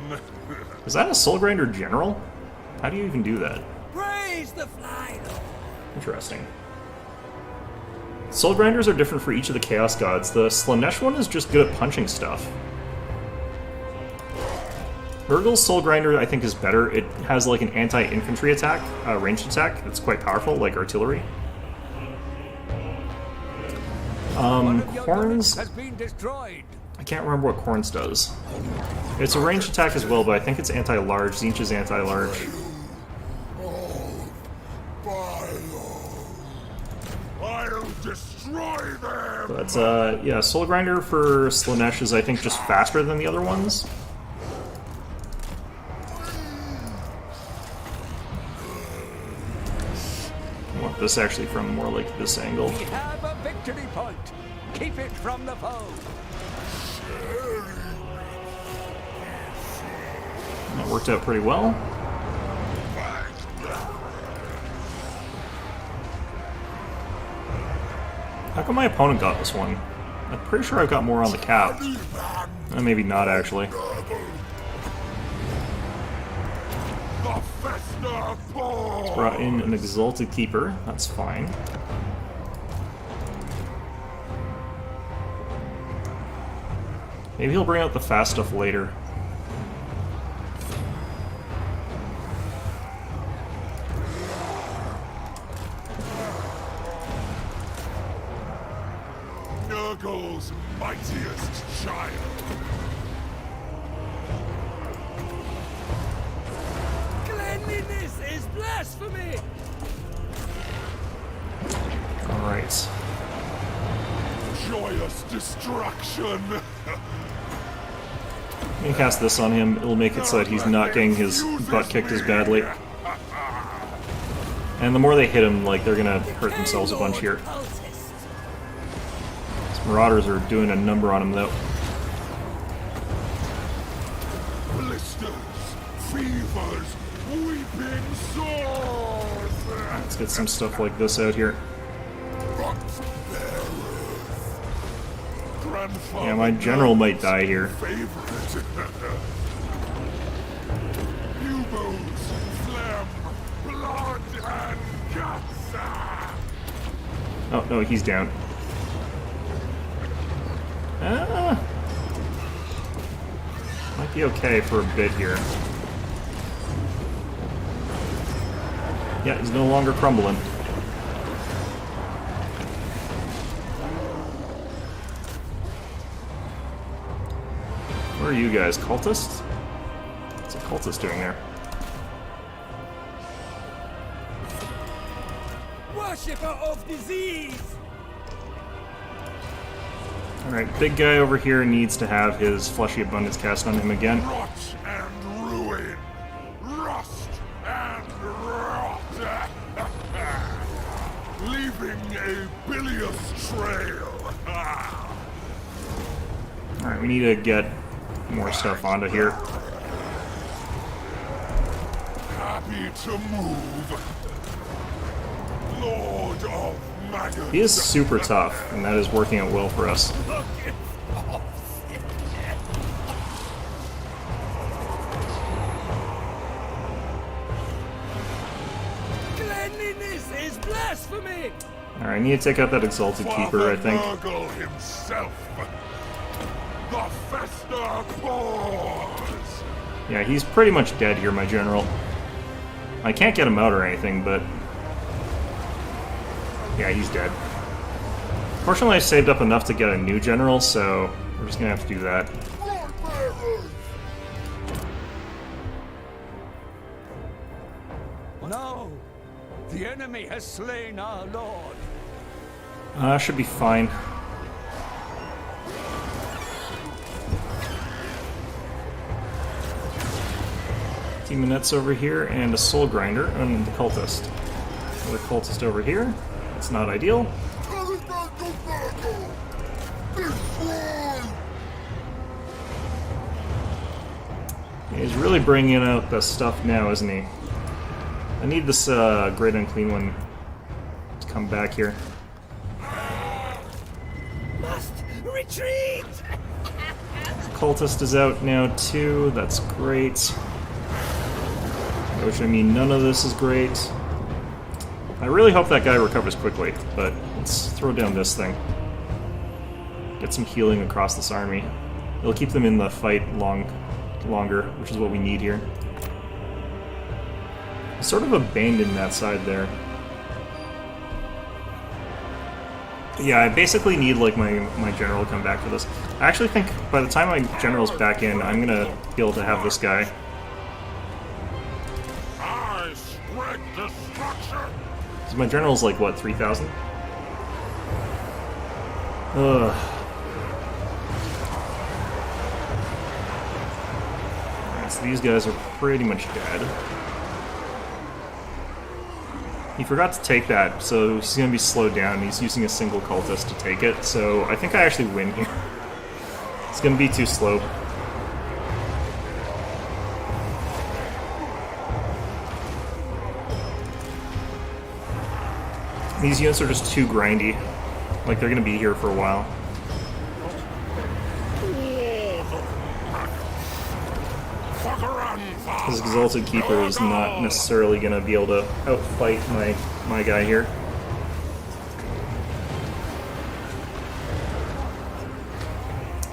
Is that a Soul Grinder General? How do you even do that? Praise the fly Lord. Interesting. Soul Grinders are different for each of the Chaos Gods. The Slanesh one is just good at punching stuff. Nurgle's Soul Grinder, I think, is better. It has like an anti-infantry attack, ranged attack, that's quite powerful, like artillery. One of your Corns, units has been destroyed. I can't remember what Corns does. It's a ranged attack as well, but I think it's anti-large. Zinch is anti-large. I'll destroy them. But, yeah, Soul Grinder for Slanesh is, I think, just faster than the other ones. I want this actually from more like this angle. We have a victory point. Keep it from the foe. That worked out pretty well. How come my opponent got this one? I'm pretty sure I've got more on the cap. Maybe not, actually. It's brought in an Exalted Keeper. That's fine. Maybe he'll bring out the fast stuff later. Nurgle's mightiest child. Cleanliness is blasphemy! Alright. Joyous destruction. I'm gonna cast this on him. It'll make it so that he's not getting his butt kicked as badly. And the more they hit him, like, they're gonna hurt themselves a bunch here. These Marauders are doing a number on him, though. Blisters, fevers, weeping sores. Let's get some stuff like this out here. Yeah, my general might die here. Favorite. U-boats, phlegm, blood, and guts. Oh, no, he's down. Might be okay for a bit here. Yeah, he's no longer crumbling. Where are you guys? Cultists? What's a cultist doing there? Worshipper of disease! Alright, big guy over here needs to have his Fleshy Abundance cast on him again. Rot and ruin. Rust and rot. Leaving a bilious trail. Alright, we need to get more stuff onto here. Happy to move. Lord of Maggots. He is super tough, and that is working out well for us. Cleanliness is blasphemy! Alright, I need to take out that Exalted Keeper, I think. Nurgle himself. The Fester pours. Yeah, he's pretty much dead here, my general. I can't get him out or anything, but... yeah, he's dead. Fortunately, I saved up enough to get a new general, so we're just gonna have to do that. No! The enemy has slain our lord. Should be fine. Demonettes over here, and a Soul Grinder, and the Cultist. Another Cultist over here. It's not ideal. He's really bringing out the stuff now, isn't he? I need this Great Unclean One to come back here. Must retreat! Cultist is out now too, that's great. Which, I mean, none of this is great. I really hope that guy recovers quickly, but let's throw down this thing. Get some healing across this army. It'll keep them in the fight longer, which is what we need here. I sort of abandoned that side there. Yeah, I basically need like my general to come back for this. I actually think by the time my general's back in, I'm gonna be able to have this guy. I spread destruction. So my general's like what, 3,000? Ugh. Alright, so these guys are pretty much dead. He forgot to take that, so he's going to be slowed down. He's using a single cultist to take it, so I think I actually win here. It's going to be too slow. These units are just too grindy. Like, they're going to be here for a while. His Exalted Keeper is not necessarily going to be able to outfight my guy here.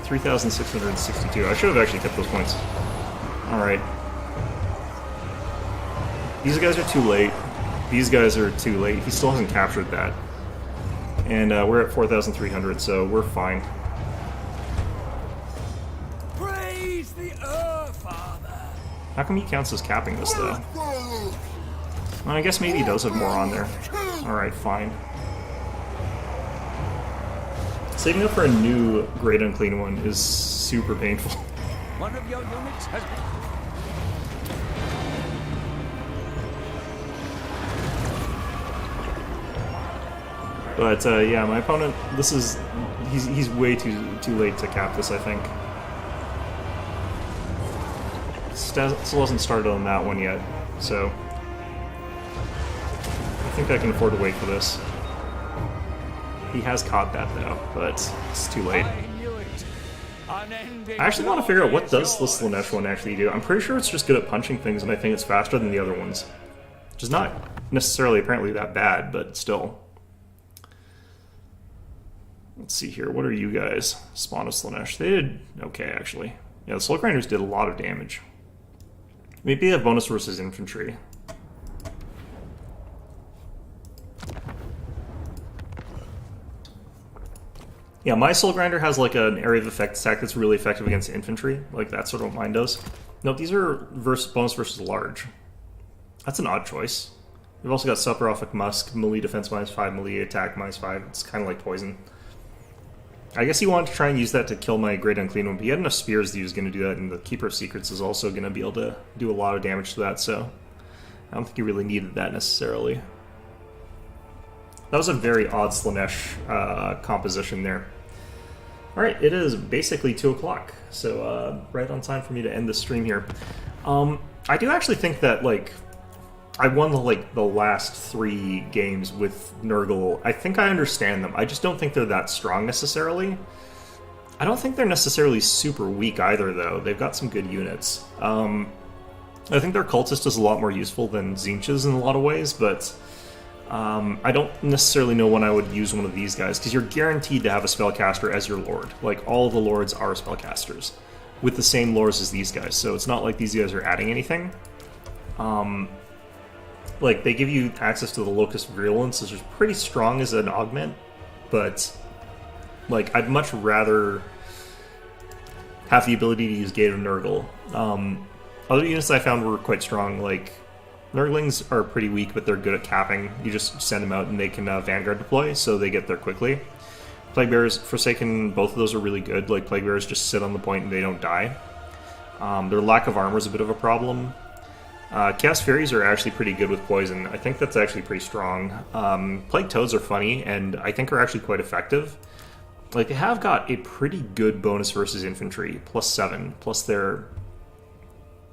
$3,662. I should have actually kept those points. Alright. These guys are too late. These guys are too late. He still hasn't captured that. And we're at 4,300, so we're fine. Praise the Earth Father. How come he counts as capping this, though? Well, I guess maybe he does have more on there. Alright, fine. Saving up for a new Great Unclean one is super painful. One of your units has been... But yeah, my opponent, he's way too late to cap this, I think. Still hasn't started on that one yet, so I think I can afford to wait for this. He has caught that though, but it's too late. I knew it. Unending I actually want to figure out what glory does is this yours. Slanesh one actually do. I'm pretty sure it's just good at punching things, and I think it's faster than the other ones. Which is not necessarily apparently that bad, but still. Let's see here. What are you guys? Spawn of Slanesh. They did okay, actually. Yeah, the Soul Grinders did a lot of damage. Maybe they have bonus versus infantry. Yeah, my Soul Grinder has like an area of effect attack that's really effective against infantry. Like that's sort of what mine does. No, these are bonus versus large. That's an odd choice. We've also got Superific Musk, melee defense -5, melee attack -5. It's kind of like poison. I guess he wanted to try and use that to kill my Great Unclean one, but he had enough spears that he was going to do that, and the Keeper of Secrets is also going to be able to do a lot of damage to that, so I don't think he really needed that necessarily. That was a very odd Slanesh composition there. Alright, it is basically 2 o'clock, so right on time for me to end the stream here. I do actually think that, like, I won the last 3 games with Nurgle. I think I understand them. I just don't think they're that strong necessarily. I don't think they're necessarily super weak either, though. They've got some good units. I think their Cultist is a lot more useful than Tzeentch's in a lot of ways, but I don't necessarily know when I would use one of these guys, because you're guaranteed to have a Spellcaster as your Lord. Like, all the Lords are Spellcasters, with the same lores as these guys, so it's not like these guys are adding anything. Like, they give you access to the Locust Virulence, which is pretty strong as an augment, but, like, I'd much rather have the ability to use Gate of Nurgle. Other units I found were quite strong, like, Nurglings are pretty weak, but they're good at capping. You just send them out and they can Vanguard deploy, so they get there quickly. Plague Bearers, Forsaken, both of those are really good. Like, Plague Bearers just sit on the point and they don't die. Their lack of armor is a bit of a problem. Chaos Furies are actually pretty good with poison. I think that's actually pretty strong. Plague Toads are funny, and I think are actually quite effective. Like, they have got a pretty good bonus versus infantry, +7, plus their,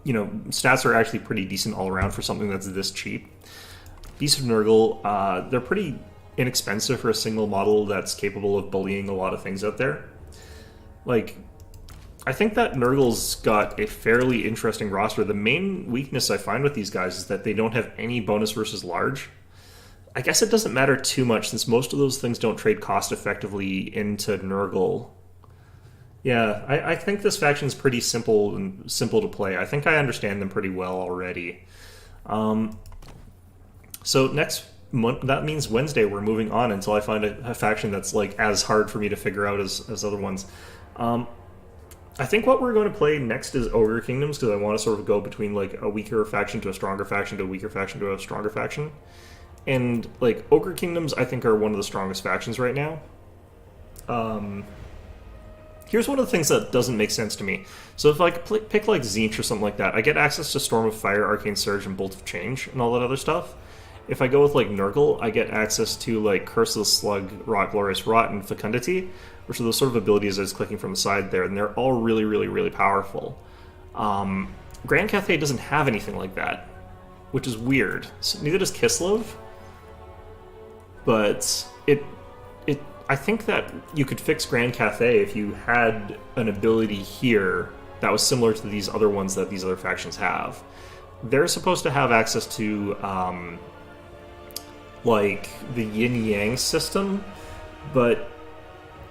you know, stats are actually pretty decent all around for something that's this cheap. Beast of Nurgle, they're pretty inexpensive for a single model that's capable of bullying a lot of things out there. Like, I think that Nurgle's got a fairly interesting roster. The main weakness I find with these guys is that they don't have any bonus versus large. I guess it doesn't matter too much, since most of those things don't trade cost effectively into Nurgle. Yeah, I think this faction's pretty simple to play. I think I understand them pretty well already. So next month, that means Wednesday we're moving on until I find a faction that's like as hard for me to figure out as other ones. I think what we're going to play next is Ogre Kingdoms, because I want to sort of go between like a weaker faction to a stronger faction to a weaker faction to a stronger faction. And like Ogre Kingdoms I think are one of the strongest factions right now. Here's one of the things that doesn't make sense to me. So if I pick like Tzeentch or something like that, I get access to Storm of Fire, Arcane Surge, and Bolt of Change, and all that other stuff. If I go with like Nurgle, I get access to like Curse of the Slug, Rot, Glorious Rot, and Fecundity, which are those sort of abilities I was clicking from the side there, and they're all really, really, really powerful. Grand Cathay doesn't have anything like that, which is weird. So neither does Kislev, but I think that you could fix Grand Cathay if you had an ability here that was similar to these other ones that these other factions have. They're supposed to have access to like the yin-yang system, but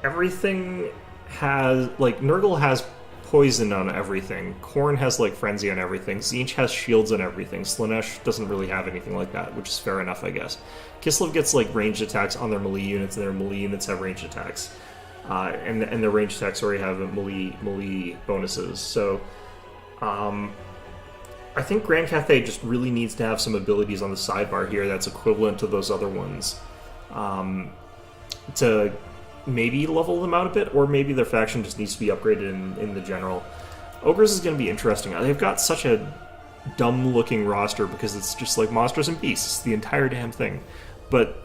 everything has, like, Nurgle has poison on everything, Khorne has like frenzy on everything, Tzeentch has shields on everything, Slaanesh doesn't really have anything like that, which is fair enough, I guess. Kislev gets like ranged attacks on their melee units, and their melee units have ranged attacks. And their ranged attacks already have melee bonuses, so I think Grand Cathay just really needs to have some abilities on the sidebar here that's equivalent to those other ones, to maybe level them out a bit, or maybe their faction just needs to be upgraded in the general. Ogres is going to be interesting. They've got such a dumb-looking roster because it's just like Monsters and Beasts, the entire damn thing. But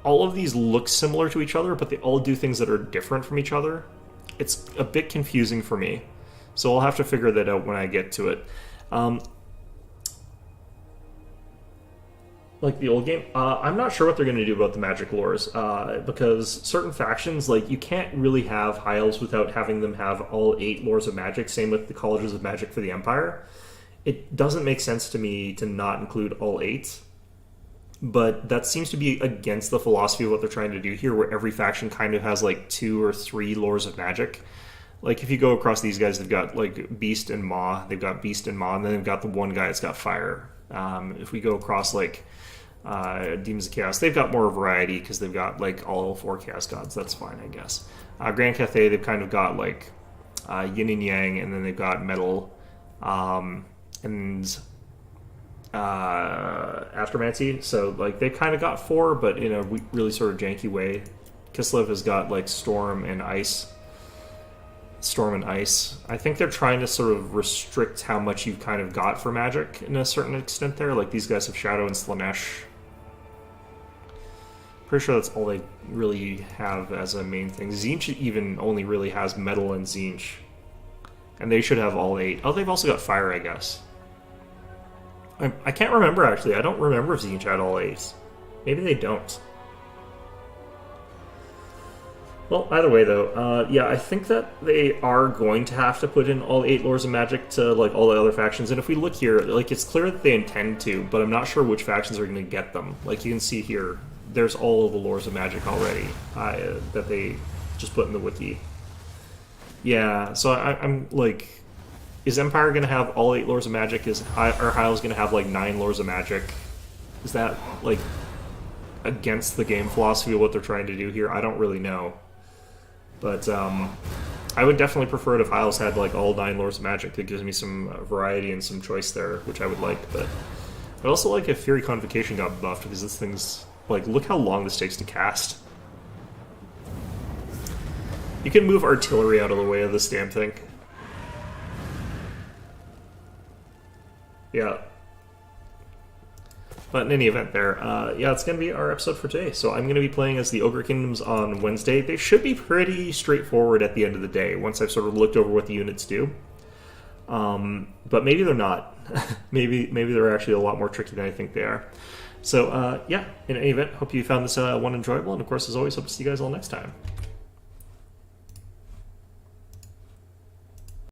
all of these look similar to each other, but they all do things that are different from each other. It's a bit confusing for me, so I'll have to figure that out when I get to it. Like the old game, I'm not sure what they're going to do about the magic lores, because certain factions, like, you can't really have High Elves without having them have all 8 lores of magic, same with the Colleges of Magic for the Empire. It doesn't make sense to me to not include all 8, but that seems to be against the philosophy of what they're trying to do here, where every faction kind of has like 2 or 3 lores of magic. Like, if you go across these guys, they've got like Beast and Maw, and then they've got the one guy that's got Fire. If we go across like Demons of Chaos, they've got more variety because they've got like all 4 Chaos Gods. That's fine, I guess. Grand Cathay, they've kind of got like Yin and Yang, and then they've got Metal, and Astromancy. So like they've kind of got 4, but in a really sort of janky way. Kislev has got like Storm and Ice. I think they're trying to sort of restrict how much you've kind of got for magic in a certain extent there. Like, these guys have Shadow and Slaanesh. Pretty sure that's all they really have as a main thing. Tzeentch even only really has Metal and Tzeentch. And they should have all 8. Oh, they've also got Fire, I guess. I can't remember, actually. I don't remember if Tzeentch had all 8. Maybe they don't. Well, either way, though, yeah, I think that they are going to have to put in all 8 lores of magic to, like, all the other factions. And if we look here, like, it's clear that they intend to, but I'm not sure which factions are going to get them. Like, you can see here, there's all of the lores of magic already that they just put in the wiki. Yeah, so I'm like, is Empire going to have all 8 lores of magic? Are High Elves going to have, like, 9 lores of magic? Is that, like, against the game philosophy of what they're trying to do here? I don't really know. But I would definitely prefer it if High Elves had like all 9 lores of magic. It gives me some variety and some choice there, which I would like. But I'd also like if Fury Convocation got buffed, because this thing's like, look how long this takes to cast. You can move artillery out of the way of this damn thing. Yeah. But in any event there, yeah, it's going to be our episode for today. So I'm going to be playing as the Ogre Kingdoms on Wednesday. They should be pretty straightforward at the end of the day, once I've sort of looked over what the units do. But maybe they're not. maybe they're actually a lot more tricky than I think they are. So, yeah, in any event, hope you found this one enjoyable. And of course, as always, hope to see you guys all next time.